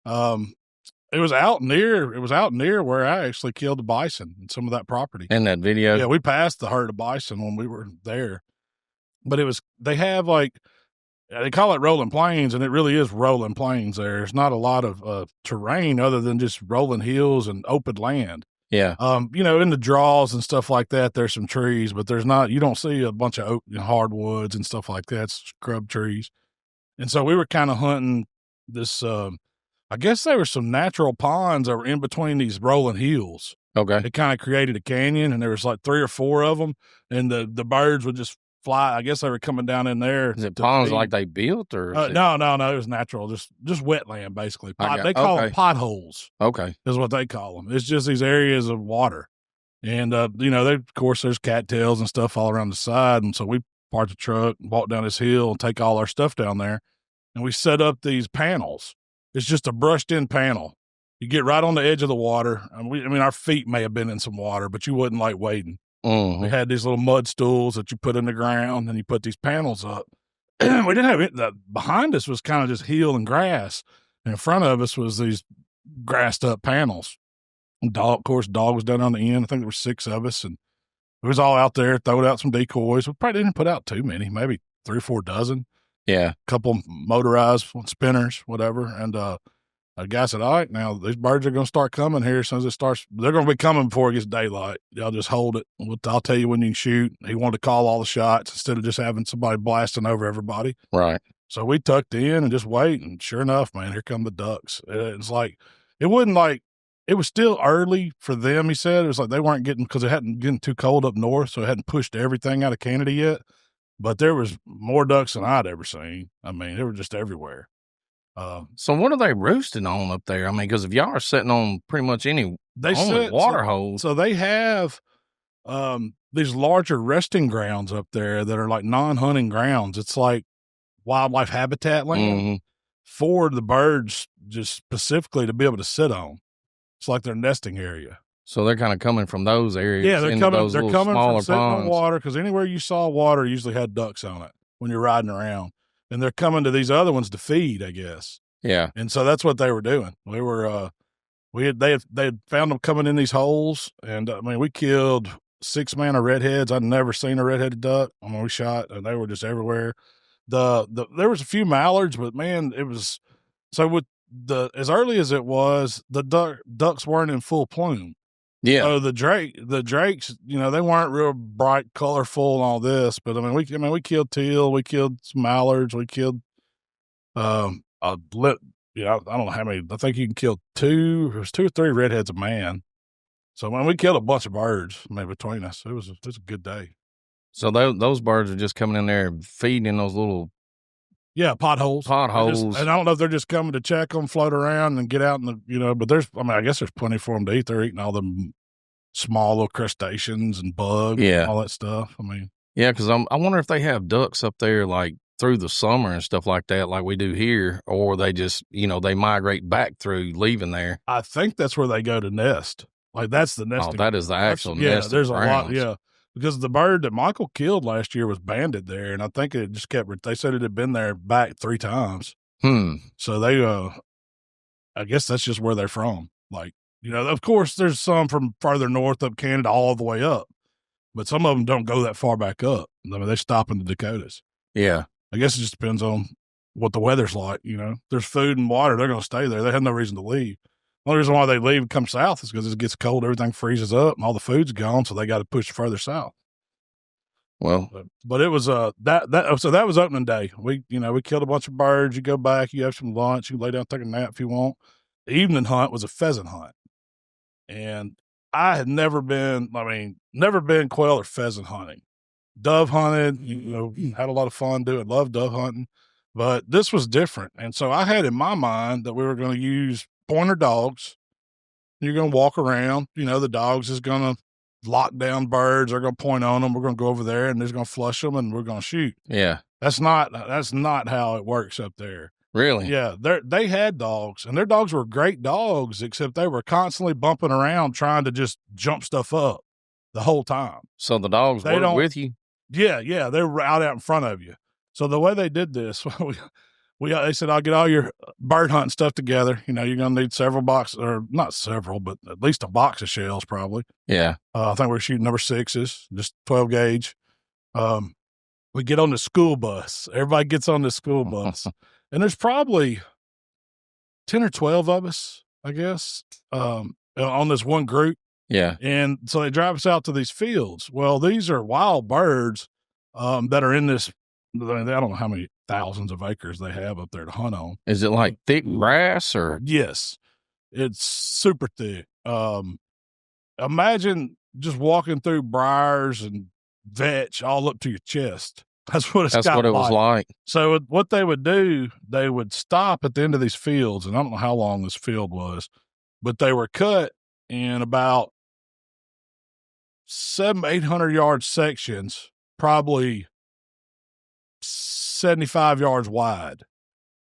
It was out near where I actually killed the bison in some of that property.
In that video?
Yeah, we passed the herd of bison when we were there. But they have they call it rolling plains, and it really is rolling plains there. There's not a lot of terrain other than just rolling hills and open land.
Yeah.
In the draws and stuff like that, there's some trees, but you don't see a bunch of hardwoods and stuff like that, scrub trees. And so we were kind of hunting this, I guess there were some natural ponds that were in between these rolling hills.
Okay.
It kind of created a canyon, and there was like 3 or 4 of them, and the birds would just fly. I guess they were coming down in there.
Is it ponds like they built, or?
No, it was natural, just wetland, basically. They call them potholes.
Okay.
Is what they call them. It's just these areas of water. And, of course, there's cattails and stuff all around the side. And so we parked the truck, walk down this hill, and take all our stuff down there. And we set up these panels. It's just a brushed-in panel. You get right on the edge of the water. Our feet may have been in some water, but you wouldn't like wading.
Mm-hmm.
We had these little mud stools that you put in the ground, and you put these panels up. We didn't have it. Behind us was kind of just hill and grass. And in front of us was these grassed-up panels. Dog was down on the end. I think there were 6 of us, and it was all out there, throwed out some decoys. We probably didn't put out too many, maybe 3 or 4 dozen.
Yeah.
A couple motorized spinners, whatever. And the guy said, all right, now these birds are going to start coming here as soon as it starts. They're going to be coming before it gets daylight. Y'all just hold it. I'll tell you when you can shoot. He wanted to call all the shots instead of just having somebody blasting over everybody.
Right.
So we tucked in and just wait. And sure enough, man, here come the ducks. It's like, it wasn't like, it was still early for them, he said. It was like they weren't because it hadn't getting too cold up north, so it hadn't pushed everything out of Canada yet. But there was more ducks than I'd ever seen. They were just everywhere.
So what are they roosting on up there? Because if y'all are sitting on pretty much any water holes.
So they have these larger resting grounds up there that are like non-hunting grounds. It's like wildlife habitat land for the birds, just specifically to be able to sit on. It's like their nesting area.
So they're kind of coming from those areas.
Yeah, they're coming from sitting
ponds.
on water, because anywhere you saw water usually had ducks on it when you're riding around. And they're coming to these other ones to feed, I guess.
Yeah.
And so that's what they were doing. They had found them coming in these holes, and we killed 6 man of redheads. I'd never seen a redheaded duck. We shot, and they were just everywhere. There was a few mallards, but man, it was so with as early as it was, the ducks weren't in full plume.
Yeah.
So the drakes, they weren't real bright, colorful and all this, but we killed teal, we killed some mallards, we killed I don't know how many. I think you can kill 2. It was 2 or 3 redheads a man. So we killed a bunch of birds between us. It was a good day.
So those birds are just coming in there feeding in those little
potholes. And I don't know if they're just coming to check them, float around, and get out in the but there's I guess there's plenty for them to eat. They're eating all the small little crustaceans and bugs, and all that stuff.
Yeah, because I wonder if they have ducks up there like through the summer and stuff like that, like we do here, or they just they migrate back through, leaving there.
I think that's where they go to nest. Like that's the nesting.
Oh, that is the actual nest.
Yeah, there's a lot. Yeah. Because the bird that Michael killed last year was banded there, and I think it just they said it had been there back 3 times. So they, I guess that's just where they're from. Like, You know, of course, there's some from further north up Canada all the way up, but some of them don't go that far back up. I mean, they stop in the Dakotas.
Yeah.
I guess it just depends on what the weather's like, you know. There's food and water. They're going to stay there. They have no reason to leave. The only reason why they leave and come south is because it gets cold, everything freezes up, and all the food's gone, so they got to push further south.
Well,
but it was so that was opening day. We killed a bunch of birds. You go back, you have some lunch, you lay down, take a nap if you want. The evening hunt was a pheasant hunt, and I had never been quail or pheasant hunting. Dove hunted, had a lot of fun doing. Loved dove hunting, but this was different. And so I had in my mind that we were going to use pointer dogs. You're going to walk around. You know, the dogs is going to lock down birds. They're going to point on them. We're going to go over there, and they're going to flush them, and we're going to shoot.
Yeah,
that's not how it works up there.
Really?
Yeah, they had dogs, and their dogs were great dogs, except they were constantly bumping around trying to just jump stuff up the whole time.
So the dogs work with you?
Yeah, they were out in front of you. So the way they did this, they said, I'll get all your bird hunting stuff together. You know, you're going to need several boxes, or not several, but at least a box of shells probably.
Yeah.
I think we're shooting number 6s, just 12 gauge. We get on the school bus. Everybody gets on the school bus. And there's probably 10 or 12 of us, I guess, on this one group.
Yeah.
And so they drive us out to these fields. Well, these are wild birds that are in this. I don't know how many thousands of acres they have up there to hunt on.
Is it like thick grass or?
Yes, it's super thick. Imagine just walking through briars and vetch all up to your chest. That's what it
was like.
So what they would do, they would stop at the end of these fields, and I don't know how long this field was, but they were cut in about 700-800 yard sections, probably 75 yards wide.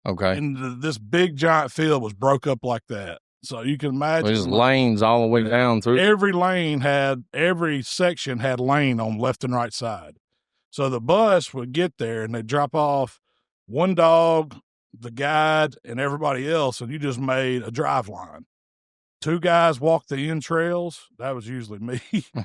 Okay.
And this big giant field was broke up like that. So you can imagine.
There's lanes all the way down through.
Every section had lane on left and right side. So the bus would get there and they'd drop off one dog, the guide, and everybody else. And you just made a drive line. 2 guys walked the end trails. That was usually me.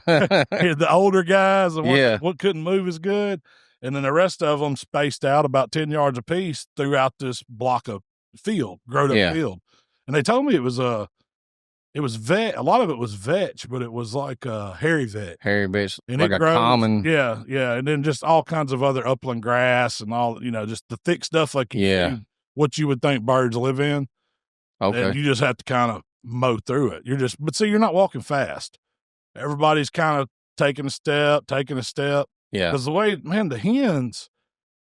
The older guys, what couldn't move as good. And then the rest of them spaced out about 10 yards apiece throughout this block of field, grown up field. And they told me it was vet. A lot of it was vetch, but it was like hairy vetch.
Hairy vetch,
and
like common.
Yeah. And then just all kinds of other upland grass and all, just the thick stuff like what you would think birds live in.
Okay.
And you just have to kind of mow through it. But see, you're not walking fast. Everybody's kind of taking a step.
Yeah.
Because the way, man, the hens,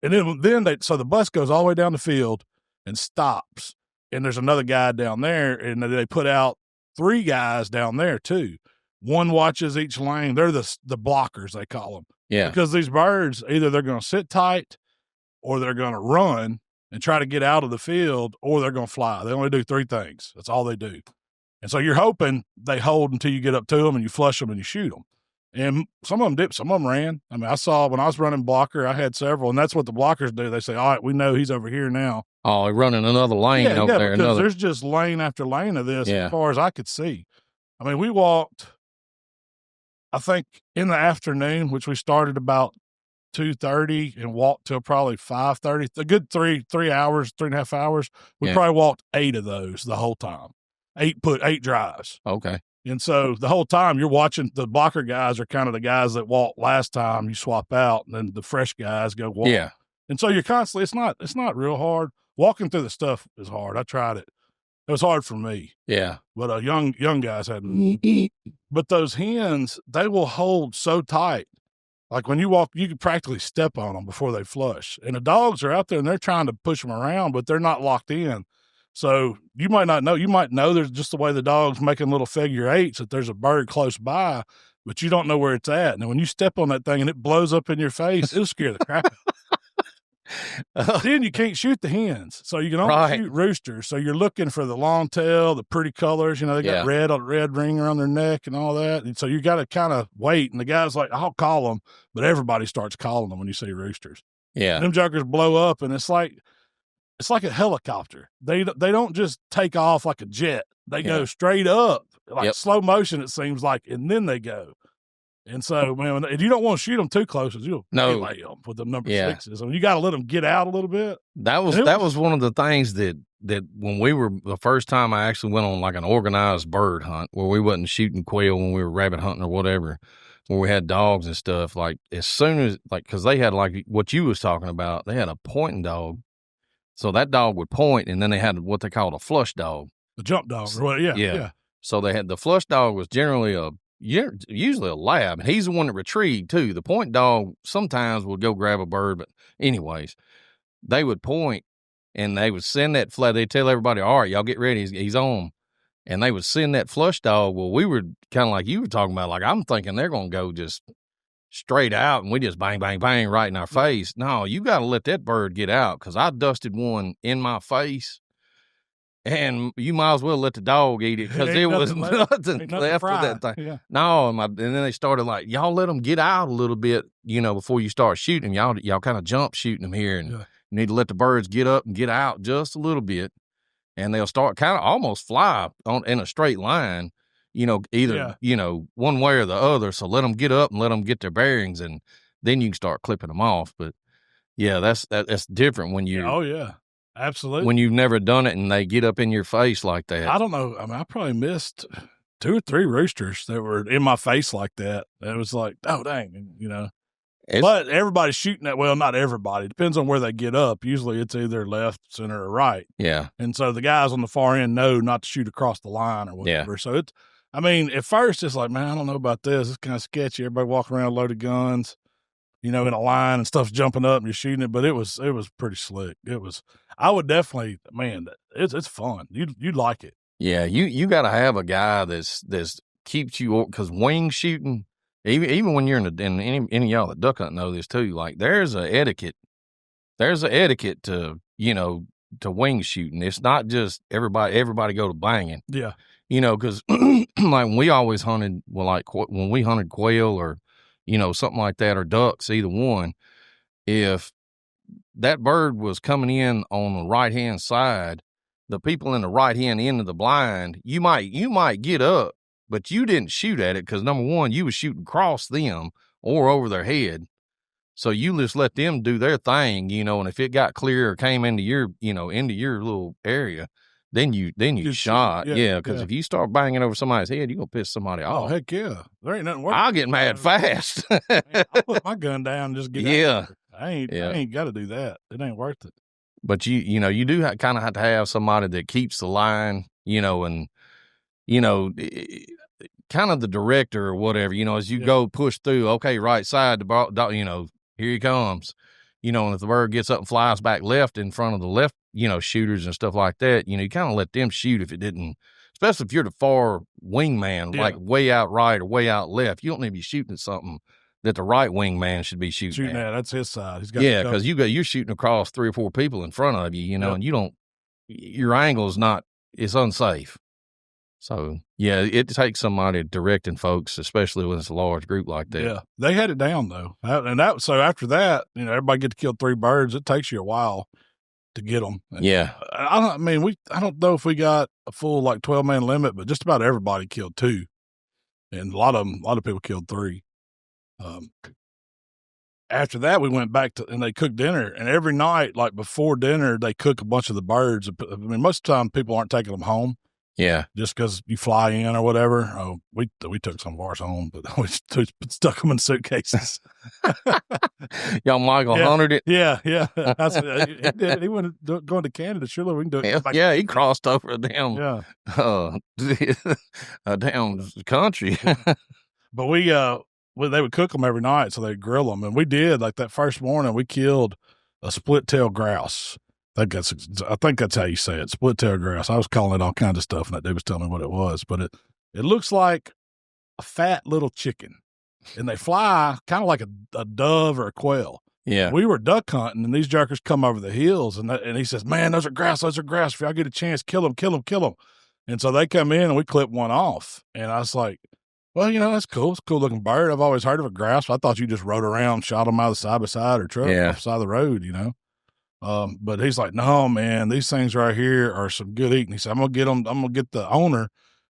and then so the bus goes all the way down the field and stops. And there's another guy down there, and they put out 3 guys down there too. One watches each lane. They're the blockers, they call them.
Yeah.
Because these birds, either they're going to sit tight or they're going to run and try to get out of the field, or they're going to fly. They only do 3 things. That's all they do. And so you're hoping they hold until you get up to them and you flush them and you shoot them. And some of them dipped, some of them ran. I mean, I saw when I was running blocker, I had several, and that's what the blockers do. They say, all right, we know he's over here now.
Oh, they're running another lane over there.
Because there's just lane after lane of this as far as I could see. I mean, we walked, I think, in the afternoon, which we started about 2:30 and walked till probably 5:30. A good 3 hours, 3.5 hours. We probably walked 8 of those the whole time. 8 drives.
Okay.
And so the whole time you're watching, the blocker guys are kind of the guys that walked last time. You swap out, and then the fresh guys go walk.
Yeah. And
so you're constantly, it's not real hard. Walking through the stuff is hard. I tried it. It was hard for me.
Yeah.
But young guys hadn't. But those hens, they will hold so tight. Like when you walk, you can practically step on them before they flush. And the dogs are out there and they're trying to push them around, but they're not locked in. So you might not know. You might know there's just the way the dog's making little figure 8s that there's a bird close by, but you don't know where it's at. And when you step on that thing and it blows up in your face, it'll scare the crap out of you. Then you can't shoot the hens. So you can only shoot roosters. So you're looking for the long tail, the pretty colors. They got red ring around their neck and all that. And so you got to kind of wait. And the guy's like, I'll call them. But everybody starts calling them when you see roosters.
Yeah.
Them jokers blow up, and it's like a helicopter. They don't just take off like a jet. They go straight up, like slow motion, it seems like, and then they go. And so, man, and you don't want to shoot them too close because you'll lay them with the number sixes. I mean, you got to let them get out a little bit.
That was one of the things that when we were the first time I actually went on like an organized bird hunt where we wasn't shooting quail when we were rabbit hunting or whatever, where we had dogs and stuff. Like as soon as because they had like what you was talking about, they had a pointing dog, so that dog would point, and then they had what they called a flush dog,
a jump dog. Yeah.
So they had the flush dog was generally usually a lab. He's the one that retrieved too. The point dog sometimes would go grab a bird, but anyways, they would point and they would send that flag. They'd tell everybody, all right, y'all get ready. He's on. And they would send that flush dog. Well, we were kind of like you were talking about, like I'm thinking they're going to go just straight out and we just bang, bang, bang right in our face. No, you got to let that bird get out because I dusted one in my face. And you might as well let the dog eat it because there was nothing left of that thing. Yeah. No, and then they started like, y'all let them get out a little bit, before you start shooting. Y'all kind of jump shooting them here, and you need to let the birds get up and get out just a little bit, and they'll start kind of almost fly in a straight line, either one way or the other. So let them get up and let them get their bearings, and then you can start clipping them off. But yeah, that's different when you.
Oh yeah. Absolutely.
When you've never done it and they get up in your face like that.
I don't know. I mean, I probably missed 2 or 3 roosters that were in my face like that. It was like, oh, dang, But everybody's shooting that. Well, not everybody. It depends on where they get up. Usually it's either left, center, or right.
Yeah.
And so the guys on the far end know not to shoot across the line or whatever. Yeah. So at first it's like, man, I don't know about this. It's kind of sketchy. Everybody walking around loaded guns. In a line and stuff's jumping up and you're shooting it, but it was pretty slick. I would definitely, man, it's fun. You'd like it.
Yeah. You got to have a guy that's keeps you, because wing shooting, even when you're in any of y'all that duck hunt know this too, like there's an etiquette to, to wing shooting. It's not just everybody go to banging.
Yeah.
Cause like we always hunted, when we hunted quail or, something like that, or ducks, either one, if that bird was coming in on the right-hand side, the people in the right-hand end of the blind, you might get up, but you didn't shoot at it because, number one, you was shooting across them or over their head. So you just let them do their thing, and if it got clear or came into your little area, then you shot. Yeah, because if you start banging over somebody's head, you're going to piss somebody off.
Oh, heck yeah. There ain't nothing worse.
I'll get mad fast.
I'll put my gun down and just get out of there. I ain't got to do that. It ain't worth it.
But you do kind of have to have somebody that keeps the line, and, kind of the director or whatever, as you go push through, okay, right side, here he comes. And if the bird gets up and flies back left in front of the left, shooters and stuff like that, you kind of let them shoot if it didn't, especially if you're the far wingman, like way out right or way out left. You don't need to be shooting at something that the right wingman should be shooting at.
That's his side. He's got
because you're shooting across 3 or 4 people in front of you, and your angle it's unsafe. So, yeah, it takes somebody directing folks, especially when it's a large group like that.
Yeah, they had it down, though. So after that, everybody get to kill 3 birds. It takes you a while to get them.
Yeah.
I don't know if we got a full, 12-man limit, but just about everybody killed 2. And a lot of people killed 3. After that, we went back and they cooked dinner. And every night, before dinner, they cook a bunch of the birds. I mean, most of the time, people aren't taking them home.
Yeah.
Just because you fly in or whatever. Oh, we took some of ours home, but we stuck them in suitcases.
Y'all Michael hunted it?
Yeah. He did. He went going to Canada. Surely we can do it.
Yeah, he crossed over a damn, a damn country.
But they would cook them every night, so they'd grill them. And we did, that first morning, we killed a split-tailed grouse. I think that's how you say it, split-tailed grouse. I was calling it all kinds of stuff, and that dude was telling me what it was. But it looks like a fat little chicken, and they fly kind of like a dove or a quail.
Yeah.
We were duck hunting, and these jerkers come over the hills, and he says, man, those are grouse. If y'all get a chance, kill them. And so they come in, and we clip one off. And I was like, well, that's cool. It's a cool-looking bird. I've always heard of a grouse. I thought you just rode around, shot them out of the side-by-side or truck off the side of the road, But he's like, no, man, these things right here are some good eating. He said, I'm going to get the owner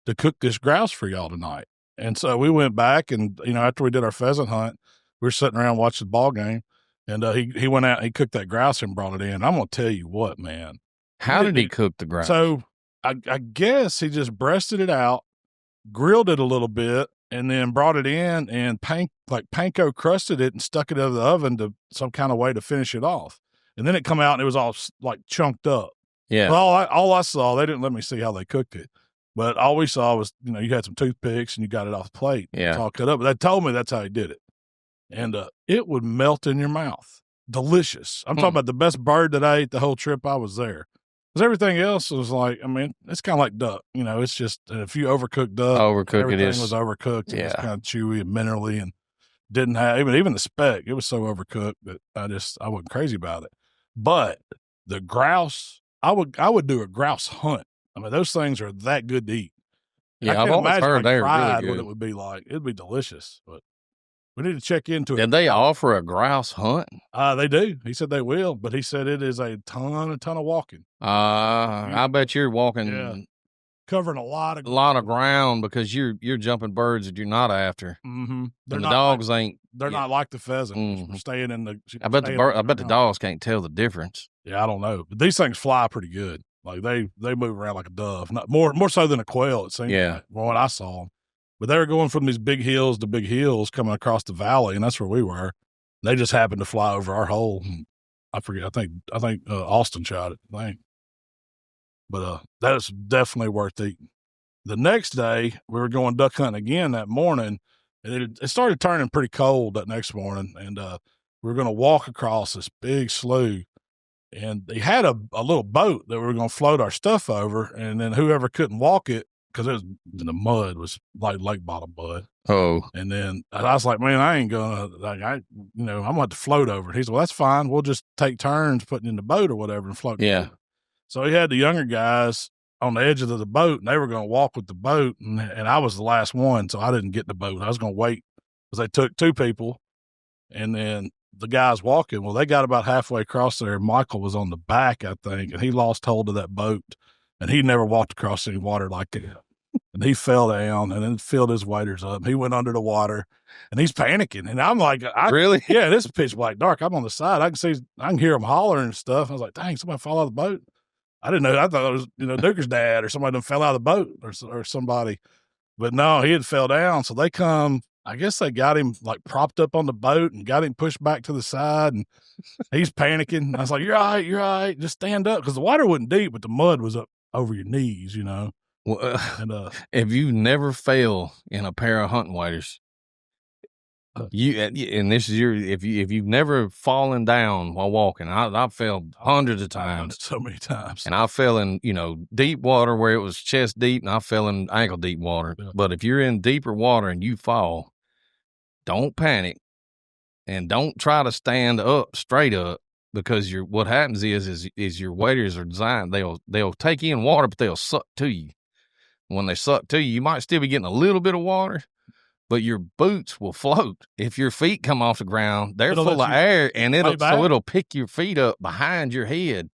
to cook this grouse for y'all tonight. And so we went back and, after we did our pheasant hunt, we were sitting around watching the ball game. And he went out and he cooked that grouse and brought it in. I'm going to tell you what, man.
How did he cook the grouse?
So I guess he just breasted it out, grilled it a little bit, and then brought it in and panko crusted it and stuck it in the oven to some kind of way to finish it off. And then it come out and it was all like chunked up.
Yeah.
Well, all I saw, they didn't let me see how they cooked it. But all we saw was, you had some toothpicks and you got it off the plate.
Yeah.
It's all cut up. But they told me that's how he did it. And it would melt in your mouth. Delicious. I'm talking about the best bird that I ate the whole trip I was there. Because everything else was like, it's kind of like duck. It's just, if you overcook duck, everything was overcooked. It was kind of chewy and minerally and didn't have, even the speck, it was so overcooked that I wasn't crazy about it. But the grouse, I would do a grouse hunt. Those things are that good to eat.
Yeah, I've always heard they're really good.
What it would be like. It'd be delicious, but we need to check into it.
Did they offer a grouse hunt?
They do. He said they will, but he said it is a ton of walking.
I bet you're walking,
covering a lot of
ground because you're jumping birds that you're not after.
Mm-hmm.
The dogs ain't.
They're not like the pheasant.
Mm-hmm.
Staying in the.
I bet the dogs can't tell the difference.
Yeah, I don't know, but these things fly pretty good. Like they move around like a dove, not more so than a quail. It seems.
Yeah,
like, from what I saw. But they were going from these big hills to big hills coming across the valley, and that's where we were. They just happened to fly over our hole. I forget. I think Austin shot it. I think. But that's definitely worth eating. The next day, we were going duck hunting again that morning, and it started turning pretty cold that next morning, and we were going to walk across this big slough. And they had a little boat that we were going to float our stuff over, and then whoever couldn't walk it, because the mud was like lake bottom mud.
Oh.
And then I was like, man, I ain't going to, I'm going to have to float over. And he said, well, that's fine. We'll just take turns putting in the boat or whatever and float.
Yeah.
So he had the younger guys on the edge of the boat, and they were going to walk with the boat, and I was the last one, so I didn't get in the boat. I was going to wait because they took two people, and then the guys walking. Well, they got about halfway across there. Michael was on the back, I think, and he lost hold of that boat, and he never walked across any water like that. And he fell down and then filled his waders up. He went under the water, and he's panicking. And I'm like,
really?
Yeah, this is pitch black dark. I'm on the side. I can hear him hollering and stuff. I was like, dang, somebody fell out of the boat. I didn't know. I thought it was, Duker's dad or somebody that fell out of the boat or somebody. But no, he had fell down. So they come, I guess they got him like propped up on the boat and got him pushed back to the side. And he's panicking. I was like, you're all right. Just stand up. Because the water wasn't deep, but the mud was up over your knees,
Well, and, if you never fail in a pair of hunting waders, and this is if you've never fallen down while walking, I've failed hundreds of times,
so many times,
and I fell in deep water where it was chest deep, and I fell in ankle deep water. Yeah. But if you're in deeper water and you fall, don't panic, and don't try to stand up straight up, because what happens is your waders are designed, they'll take in water, but they'll suck to you. When they suck to you, you might still be getting a little bit of water, but your boots will float. If your feet come off the ground, they're full of air, and it'll pick your feet up behind your head.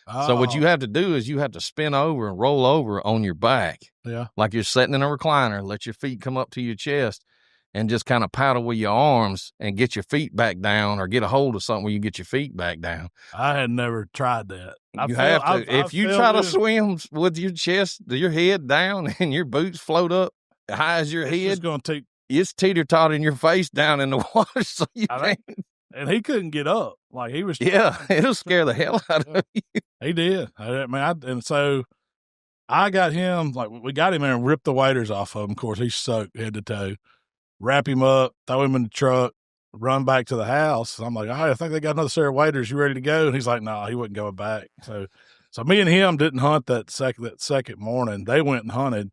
Oh. So what you have to do is you have to spin over and roll over on your back.
Yeah.
Like you're sitting in a recliner, let your feet come up to your chest, and just kind of paddle with your arms and get your feet back down, or get a hold of something where you get your feet back down.
I had never tried that.
If you try to swim with your head down and your boots float up high as your head, it's teeter-totting your face down in the water, so you can't.
And he couldn't get up. Like he was.
Yeah, it'll scare the hell out of you.
He did. And so I got him, we got him there and ripped the waders off of him. Of course, he's soaked head to toe. Wrap him up, throw him in the truck, run back to the house. I'm like, all right, I think they got another set of waders. You ready to go? And he's like, no, he wasn't going back. So me and him didn't hunt that second morning. They went and hunted,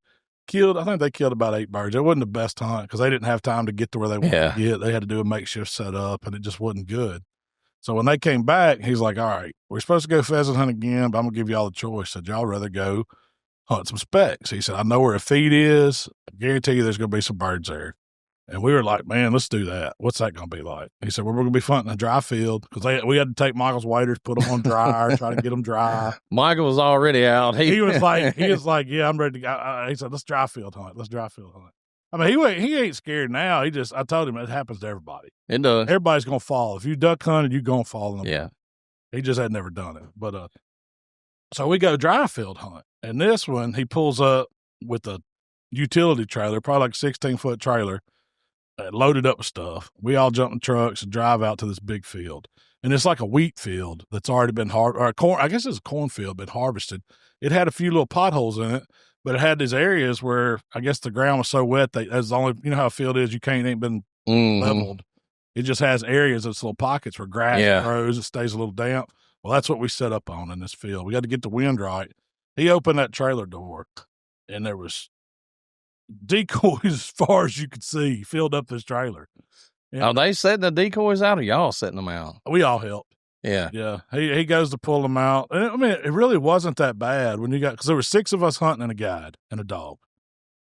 I think they killed about 8 birds. It wasn't the best hunt because they didn't have time to get to where they wanted to get. They had to do a makeshift setup, and it just wasn't good. So when they came back, he's like, all right, we're supposed to go pheasant hunt again, but I'm going to give y'all the choice. Said, y'all rather go hunt some specks. He said, I know where a feed is. I guarantee you there's going to be some birds there. And we were like, man, let's do that. What's that going to be like? He said, well, we're going to be hunting a dry field because we had to take Michael's waders, put them on dryer, try to get them dry.
Michael was already out.
He was like, yeah, I'm ready to go. He said, let's dry field hunt. Let's dry field hunt. I mean, he ain't scared now. I told him it happens to everybody.
It does.
Everybody's going to fall. If you duck hunted, you're going to fall in them.
Yeah.
He just had never done it. But, so we go dry field hunt. And this one, he pulls up with a utility trailer, probably like a 16-foot trailer, loaded up with stuff. We all jump in trucks and drive out to this big field. And it's like a wheat field that's already been or corn. I guess it's a cornfield, been harvested. It had a few little potholes in it, but it had these areas where I guess the ground was so wet that that's the only, you know how a field is, ain't been leveled. It just has areas, it's little pockets where grass grows, it stays a little damp. Well, that's what we set up on in this field. We got to get the wind right. He opened that trailer door, and there was decoys as far as you could see filled up this trailer. And
are they setting the decoys out, or y'all setting them out?
We all helped.
Yeah.
Yeah. He goes to pull them out. And I mean, it really wasn't that bad when because there were 6 of us hunting and a guide and a dog.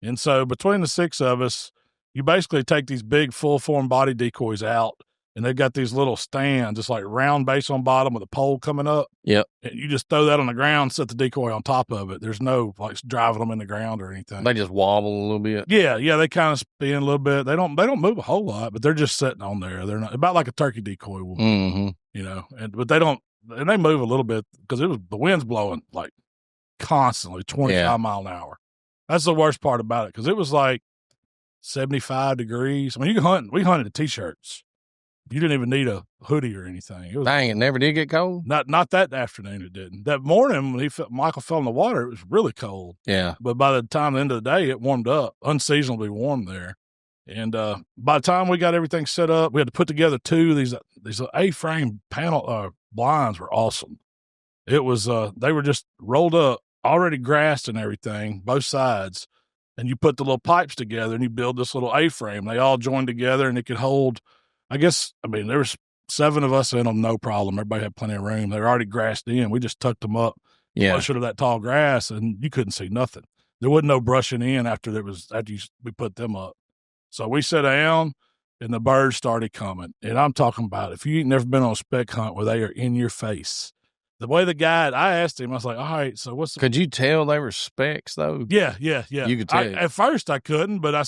And so between the 6 of us, you basically take these big full form body decoys out, and they've got these little stands, just like round base on bottom with a pole coming up.
Yep.
And you just throw that on the ground, set the decoy on top of it. There's no like driving them in the ground or anything.
They just wobble a little bit.
Yeah. They kind of spin a little bit. They don't move a whole lot, but they're just sitting on there. They're not about like a turkey decoy would, you know, but they don't, and they move a little bit because the wind's blowing like constantly 25 mile an hour. That's the worst part about it. Cause it was like 75 degrees. I mean, we hunted in t-shirts. You didn't even need a hoodie or anything.
It never did get cold?
Not that afternoon it didn't. That morning when Michael fell in the water, it was really cold.
Yeah.
But by the time the end of the day, it warmed up, unseasonably warm there. And by the time we got everything set up, we had to put together 2 of these A-frame panel blinds were awesome. It was they were just rolled up, already grassed and everything, both sides. And you put the little pipes together and you build this little A-frame. They all joined together and it could hold, there was 7 of us in them, no problem. Everybody had plenty of room. They were already grassed in. We just tucked them up, pushed of that tall grass, and you couldn't see nothing. There wasn't no brushing in after we put them up. So we sat down, and the birds started coming. And I'm talking about if you ain't never been on a spec hunt where they are in your face. The way the guide, I asked him, I was like, all right, so what's
Could you tell they were specs, though?
Yeah.
You could tell.
At first I couldn't, but I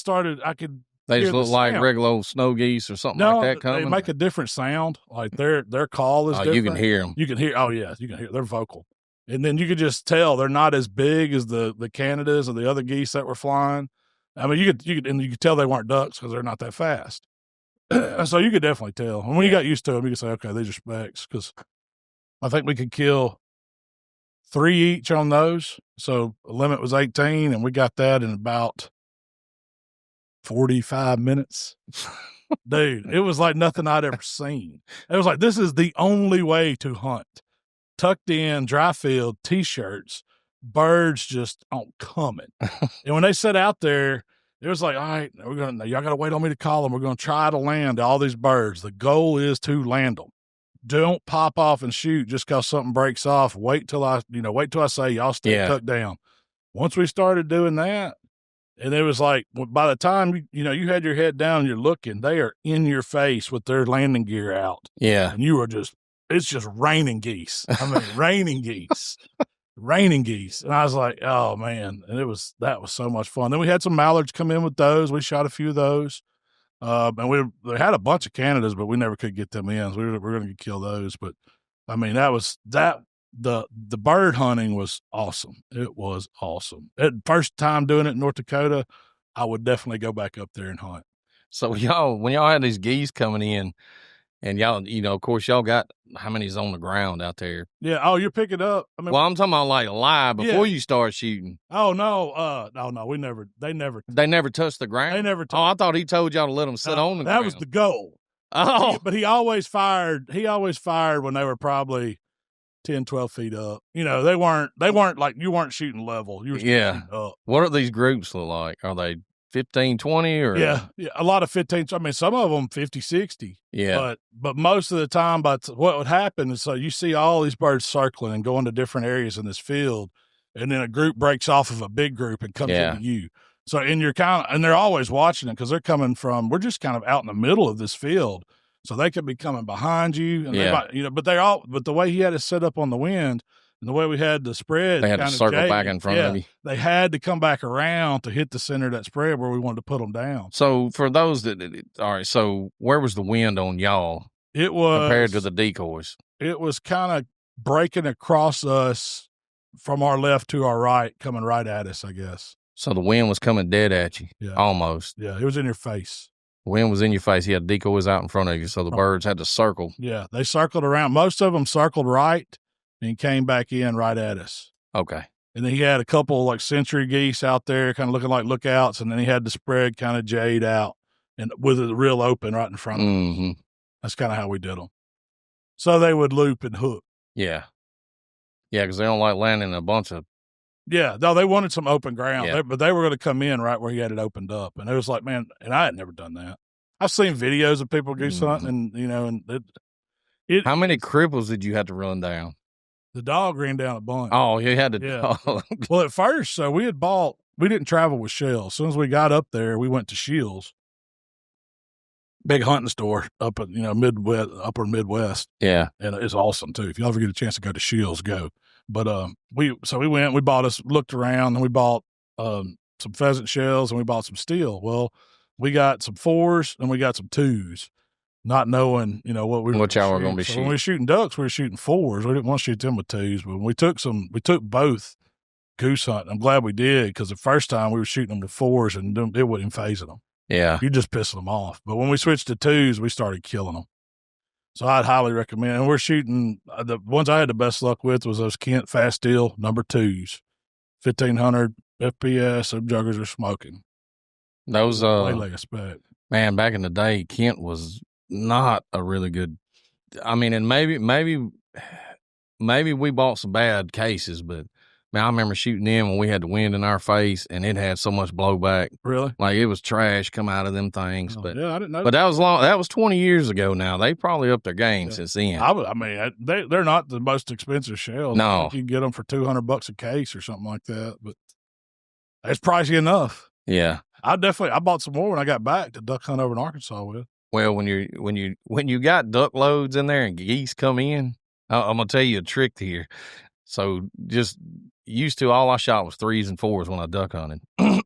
could.
They just look like regular old snow geese or something like that coming?
They make a different sound. Like their call is different.
You can hear them.
You can hear, you can hear. They're vocal. And then you could just tell they're not as big as the Canadas or the other geese that were flying. I mean, you could tell they weren't ducks because they're not that fast. So you could definitely tell. And when you got used to them, you could say, okay, these are specs, because I think we could kill 3 each on those. So the limit was 18, and we got that in about 45 minutes. Dude, it was like nothing I'd ever seen. It was like, this is the only way to hunt. Tucked in, dry field, t-shirts, birds just on coming. And when they set out there, it was like, all right, y'all got to wait on me to call them. We're going to try to land all these birds. The goal is to land them. Don't pop off and shoot just because something breaks off. Wait till I say y'all stay tucked down. Once we started doing that, and it was like, by the time, you had your head down and you're looking, they are in your face with their landing gear out.
Yeah.
And you were it's just raining geese. I mean, raining geese. And I was like, oh, man. And that was so much fun. Then we had some mallards come in with those. We shot a few of those. And we had a bunch of Canadas, but we never could get them in. So we were going to kill those. But, I mean, the bird hunting was awesome. It was awesome. First time doing it in North Dakota, I would definitely go back up there and hunt.
So when y'all had these geese coming in, and y'all, of course, y'all got how many's on the ground out there? Yeah.
Oh, you're picking up. I mean,
well, I'm talking about like live before you start shooting.
Oh no. No. They
never touched the ground.
They never.
I thought he told y'all to let them sit on the ground.
That was the goal.
Oh,
but he always fired when they were probably 10, 12 feet up. They weren't like, you weren't shooting level. You were shooting up.
What are these groups look like? Are they 15, 20 or?
Yeah. A lot of 15. I mean, some of them 50, 60.
Yeah.
But most of the time, what would happen is, so you see all these birds circling and going to different areas in this field, and then a group breaks off of a big group and comes into you. So, and you're and they're always watching it because they're coming from, we're just kind of out in the middle of this field. So they could be coming behind you. And they might, but but the way he had it set up on the wind and the way we had the spread.
They had to circle back in front of you.
They had to come back around to hit the center of that spread where we wanted to put them down.
So for those all right, so where was the wind on y'all?
It was.
Compared to the decoys? It
was kind of breaking across us from our left to our right, coming right at us, I guess.
So the wind was coming dead at you, almost.
Yeah, it was in your face.
The wind was in your face. You had decoys out in front of you, so the birds had to circle.
Yeah, they circled around. Most of them circled right and came back in right at us.
Okay.
And then he had a couple like century geese out there kind of looking like lookouts, and then he had the spread kind of jayed out and with it real open right in front of them. That's kind of how we did them. So they would loop and hook.
Yeah. Yeah, because they don't like landing a bunch of.
Yeah, no, they wanted some open ground, but they were going to come in right where he had it opened up. And it was like, man, and I had never done that. I've seen videos of people goose hunting, and, and
how many cripples did you have to run down?
The dog ran down a bunch.
Oh, you had to.
Yeah. Well, at first, so we didn't travel with shells. As soon as we got up there, we went to Shields. Big hunting store up in, Midwest, upper Midwest.
Yeah.
And it's awesome too. If you ever get a chance to go to Shields, go. But we went, looked around, and we bought some pheasant shells, and we bought some steel. Well, we got some 4s and we got some 2s, not knowing, what
y'all were going to be
so
shooting.
When we were shooting ducks, we were shooting 4s. We didn't want to shoot them with 2s, but when we took both goose hunting. I'm glad we did, because the first time we were shooting them with 4s and it wasn't phasing them.
Yeah.
You just pissing them off. But when we switched to 2s, we started killing them. So I'd highly recommend. And we're shooting, the ones I had the best luck with was those Kent Fast Steel number 2s, 1500 FPS. Them juggers are smoking.
Those,
way like a spec.
Man, back in the day, Kent was not a really good. I mean, and maybe we bought some bad cases, but man, I remember shooting them when we had the wind in our face, and it had so much blowback.
Really?
Like it was trash come out of them things. But
yeah, I didn't know.
But that was long. That was 20 years ago. Now they probably upped their game since then.
I mean, they're not the most expensive shells.
No,
you can get them for $200 a case or something like that. But it's pricey enough.
Yeah.
I bought some more when I got back to duck hunt over in Arkansas with.
Well, when you got duck loads in there and geese come in, I'm gonna tell you a trick here. So just used to, all I shot was 3s and 4s when I duck hunted.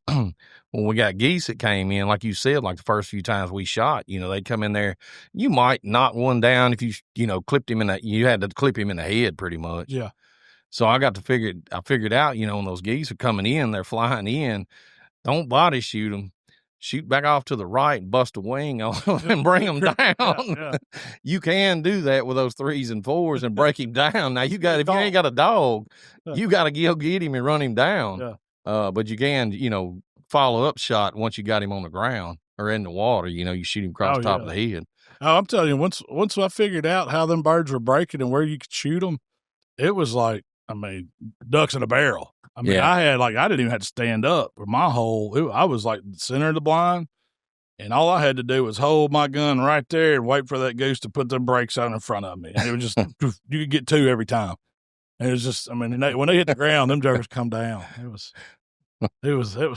When we got geese that came in, like you said, like the first few times we shot, they'd come in there. You might knock one down if you clipped him you had to clip him in the head pretty much.
Yeah.
So I figured out, when those geese are coming in, they're flying in. Don't body shoot them. Shoot back off to the right and bust a wing on them and bring them down.
Yeah.
You can do that with those 3s and 4s and break him down. Now if you ain't got a dog, you got to go get him and run him down.
Yeah.
But you can, follow up shot once you got him on the ground or in the water. You shoot him across the top of the head.
Oh, I'm telling you, once I figured out how them birds were breaking and where you could shoot them, it was like, ducks in a barrel. I didn't even have to stand up for my hole. I was like the center of the blind, and all I had to do was hold my gun right there and wait for that goose to put them brakes on in front of me. And it was just, you could get 2 every time. And it was just, when they hit the ground, them juggers come down. It was fun. It was a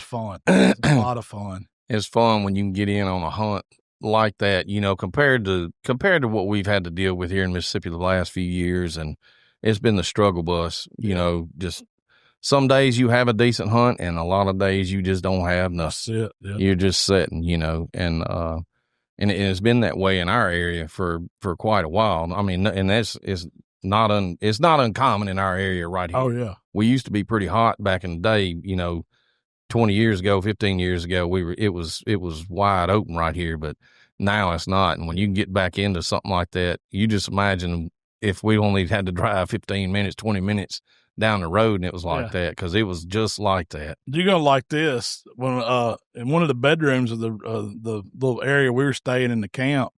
lot of fun.
It's fun when you can get in on a hunt like that, compared to what we've had to deal with here in Mississippi the last few years. And it's been the struggle bus, just some days you have a decent hunt and a lot of days you just don't have nothing.
That's it. Yeah.
You're just sitting, and it's been that way in our area for quite a while. I mean, and it's not uncommon in our area right here.
Oh yeah.
We used to be pretty hot back in the day, 20 years ago, 15 years ago, it was wide open right here, but now it's not. And when you can get back into something like that, you just imagine if we only had to drive 15 minutes, 20 minutes down the road and it was like that, because it was just like that.
You're going to like this. When in one of the bedrooms of the little area we were staying in the camp,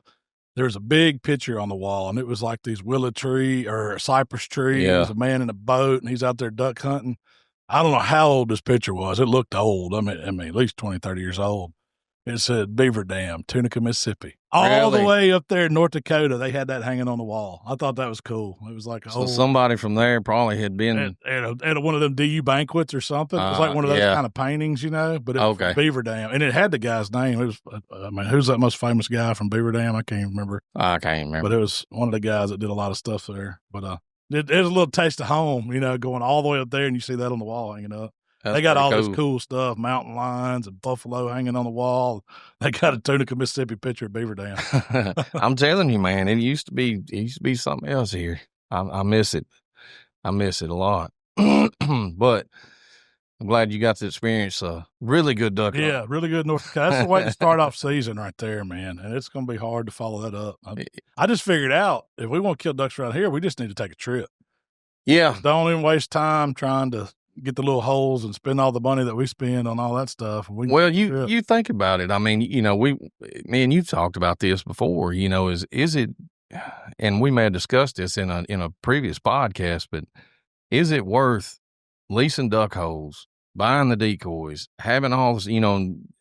there was a big picture on the wall, and it was like these willow tree or cypress tree.
Yeah.
There's a man in a boat, and he's out there duck hunting. I don't know how old this picture was. It looked old. I mean, at least 20, 30 years old. It said Beaver Dam, Tunica, Mississippi. All the way up there in North Dakota, they had that hanging on the wall. I thought that was cool. It was like
somebody from there probably had been
at one of them DU banquets or something. It was like one of those kind of paintings, but it was from Beaver Dam, and it had the guy's name. It was, who's that most famous guy from Beaver Dam? I can't even remember.
I can't remember,
but it was one of the guys that did a lot of stuff there. But there's a little taste of home, going all the way up there, and you see that on the wall hanging up. They got all this cool stuff, mountain lions and buffalo hanging on the wall. They got a Tunica, Mississippi picture of Beaver Dam.
I'm telling you, man, it used to be something else here. I miss it. I miss it a lot. But I'm glad you got to experience a really good duck hunt.
Yeah, really good North Dakota. That's the way to start off season right there, man. And it's going to be hard to follow that up. I just figured out if we want to kill ducks around here, we just need to take a trip.
Yeah.
Don't even waste time trying to get the little holes and spend all the money that we spend on all that stuff.
You think about it. I mean, me and you talked about this before, is it, and we may have discussed this in a previous podcast, but is it worth leasing duck holes, buying the decoys, having all this,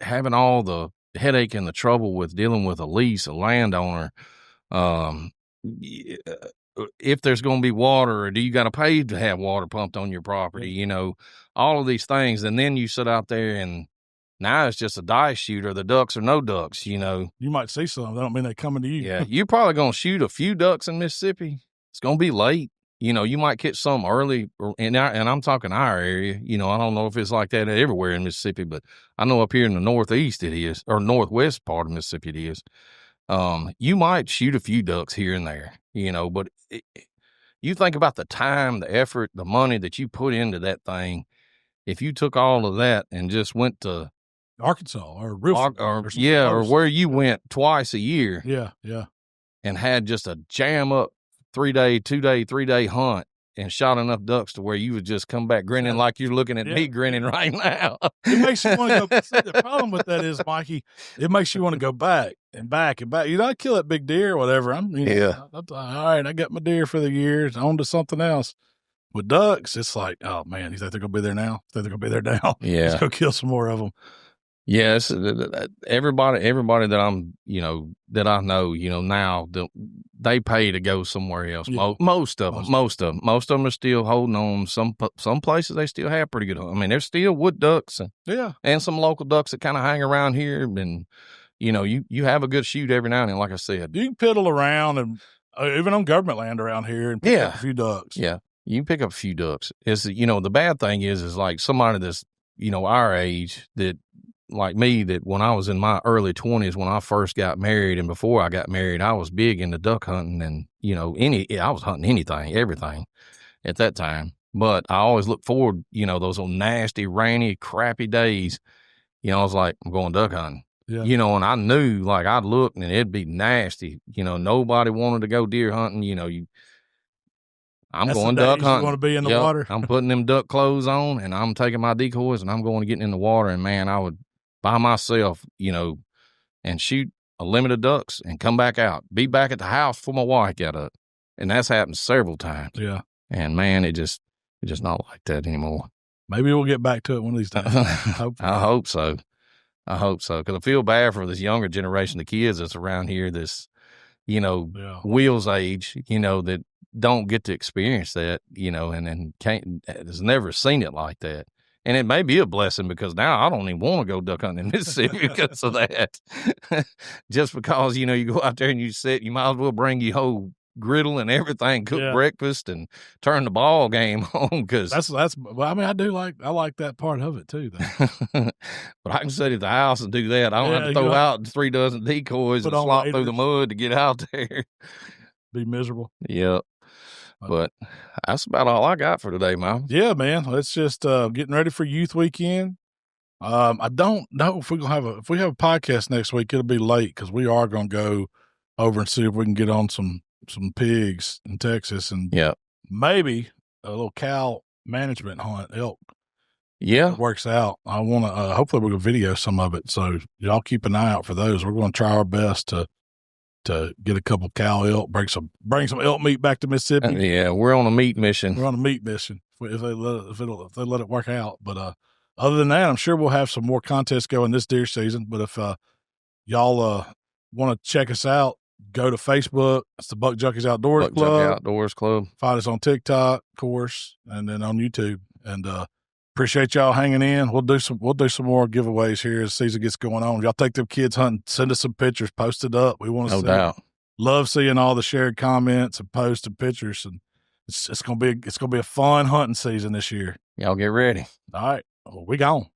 having all the headache and the trouble with dealing with a lease, a landowner, if there's going to be water, or do you got to pay to have water pumped on your property, all of these things. And then you sit out there and now it's just a dice shoot, or the ducks or no ducks, You
might see some. That don't mean they're coming to you.
Yeah. You're probably going to shoot a few ducks in Mississippi. It's going to be late. You might catch some early, and I'm talking our area. I don't know if it's like that everywhere in Mississippi, but I know up here in the Northeast it is, or Northwest part of Mississippi it is. You might shoot a few ducks here and there, but you think about the time, the effort, the money that you put into that thing. If you took all of that and just went to
Arkansas or
where you went twice a year,
yeah,
and had just a jam up 3-day, 2-day, 3-day hunt and shot enough ducks to where you would just come back grinning like you're looking at me grinning right now.
It makes you want to go. See, the problem with that is, Mikey, it makes you want to go back and back and back. I kill that big deer or whatever. All right, I got my deer for the year. On to something else. With ducks, it's like, oh, man, you think they're going to be there now? Yeah. Let's go kill some more of them.
Yes, everybody that I'm, that I know, now they pay to go somewhere else. Yeah. Most of them are still holding on. Some places they still have pretty good. I mean, there's still wood ducks and some local ducks that kind of hang around here. And you have a good shoot every now and then. Like I said,
you can piddle around and even on government land around here and pick up a few ducks.
Yeah, you can pick up a few ducks. It's the bad thing is like somebody that's our age that. Like me, that when I was in my early 20s, when I first got married, and before I got married, I was big into duck hunting, and I was hunting anything, everything at that time. But I always looked forward, those old nasty, rainy, crappy days. I was like, I'm going duck hunting. Yeah. And I knew, like, I'd look and it'd be nasty. Nobody wanted to go deer hunting. I'm going duck hunting.
You want to be in the water.
I'm putting them duck clothes on, and I'm taking my decoys, and I'm going to get in the water. And man, I would by myself, and shoot a limit of ducks and come back out, be back at the house before my wife got up. And that's happened several times.
Yeah.
And man, it's just not like that anymore.
Maybe we'll get back to it one of these times.
I hope so. Cause I feel bad for this younger generation of kids that's around here, this, Will's age, that don't get to experience that, and has never seen it like that. And it may be a blessing because now I don't even want to go duck hunting in Mississippi because of that. Just because, you go out there and you might as well bring your whole griddle and everything, cook breakfast and turn the ball game on. Cause
I like that part of it too, though.
But I can sit at the house and do that. I don't have to throw out 3 dozen decoys and slop through the mud to get out there.
Be miserable.
Yep. But that's about all I got for today, man.
Yeah, man. Let's just getting ready for Youth Weekend. I don't know if if we have a podcast next week, it'll be late because we are going to go over and see if we can get on some pigs in Texas and maybe a little cow management hunt, elk.
Yeah,
it works out. I want to. Hopefully, we're going to video some of it, so y'all keep an eye out for those. We're going to try our best to get a couple cow elk, bring some elk meat back to Mississippi.
Yeah, we're on a meat mission.
We're on a meat mission if they let it work out. But other than that, I'm sure we'll have some more contests going this deer season. But if y'all want to check us out, go to Facebook. It's the Buck Junkies Outdoors
Buck
Club.
Junkie Outdoors Club.
Find us on TikTok, of course, and then on YouTube. And appreciate y'all hanging in. We'll do some more giveaways here as the season gets going on. If y'all take them kids hunting, send us some pictures, post it up. We want to
No doubt.
Love seeing all the shared comments and posts and pictures, and it's gonna be a fun hunting season this year.
Y'all get ready.
All right, well, we gone.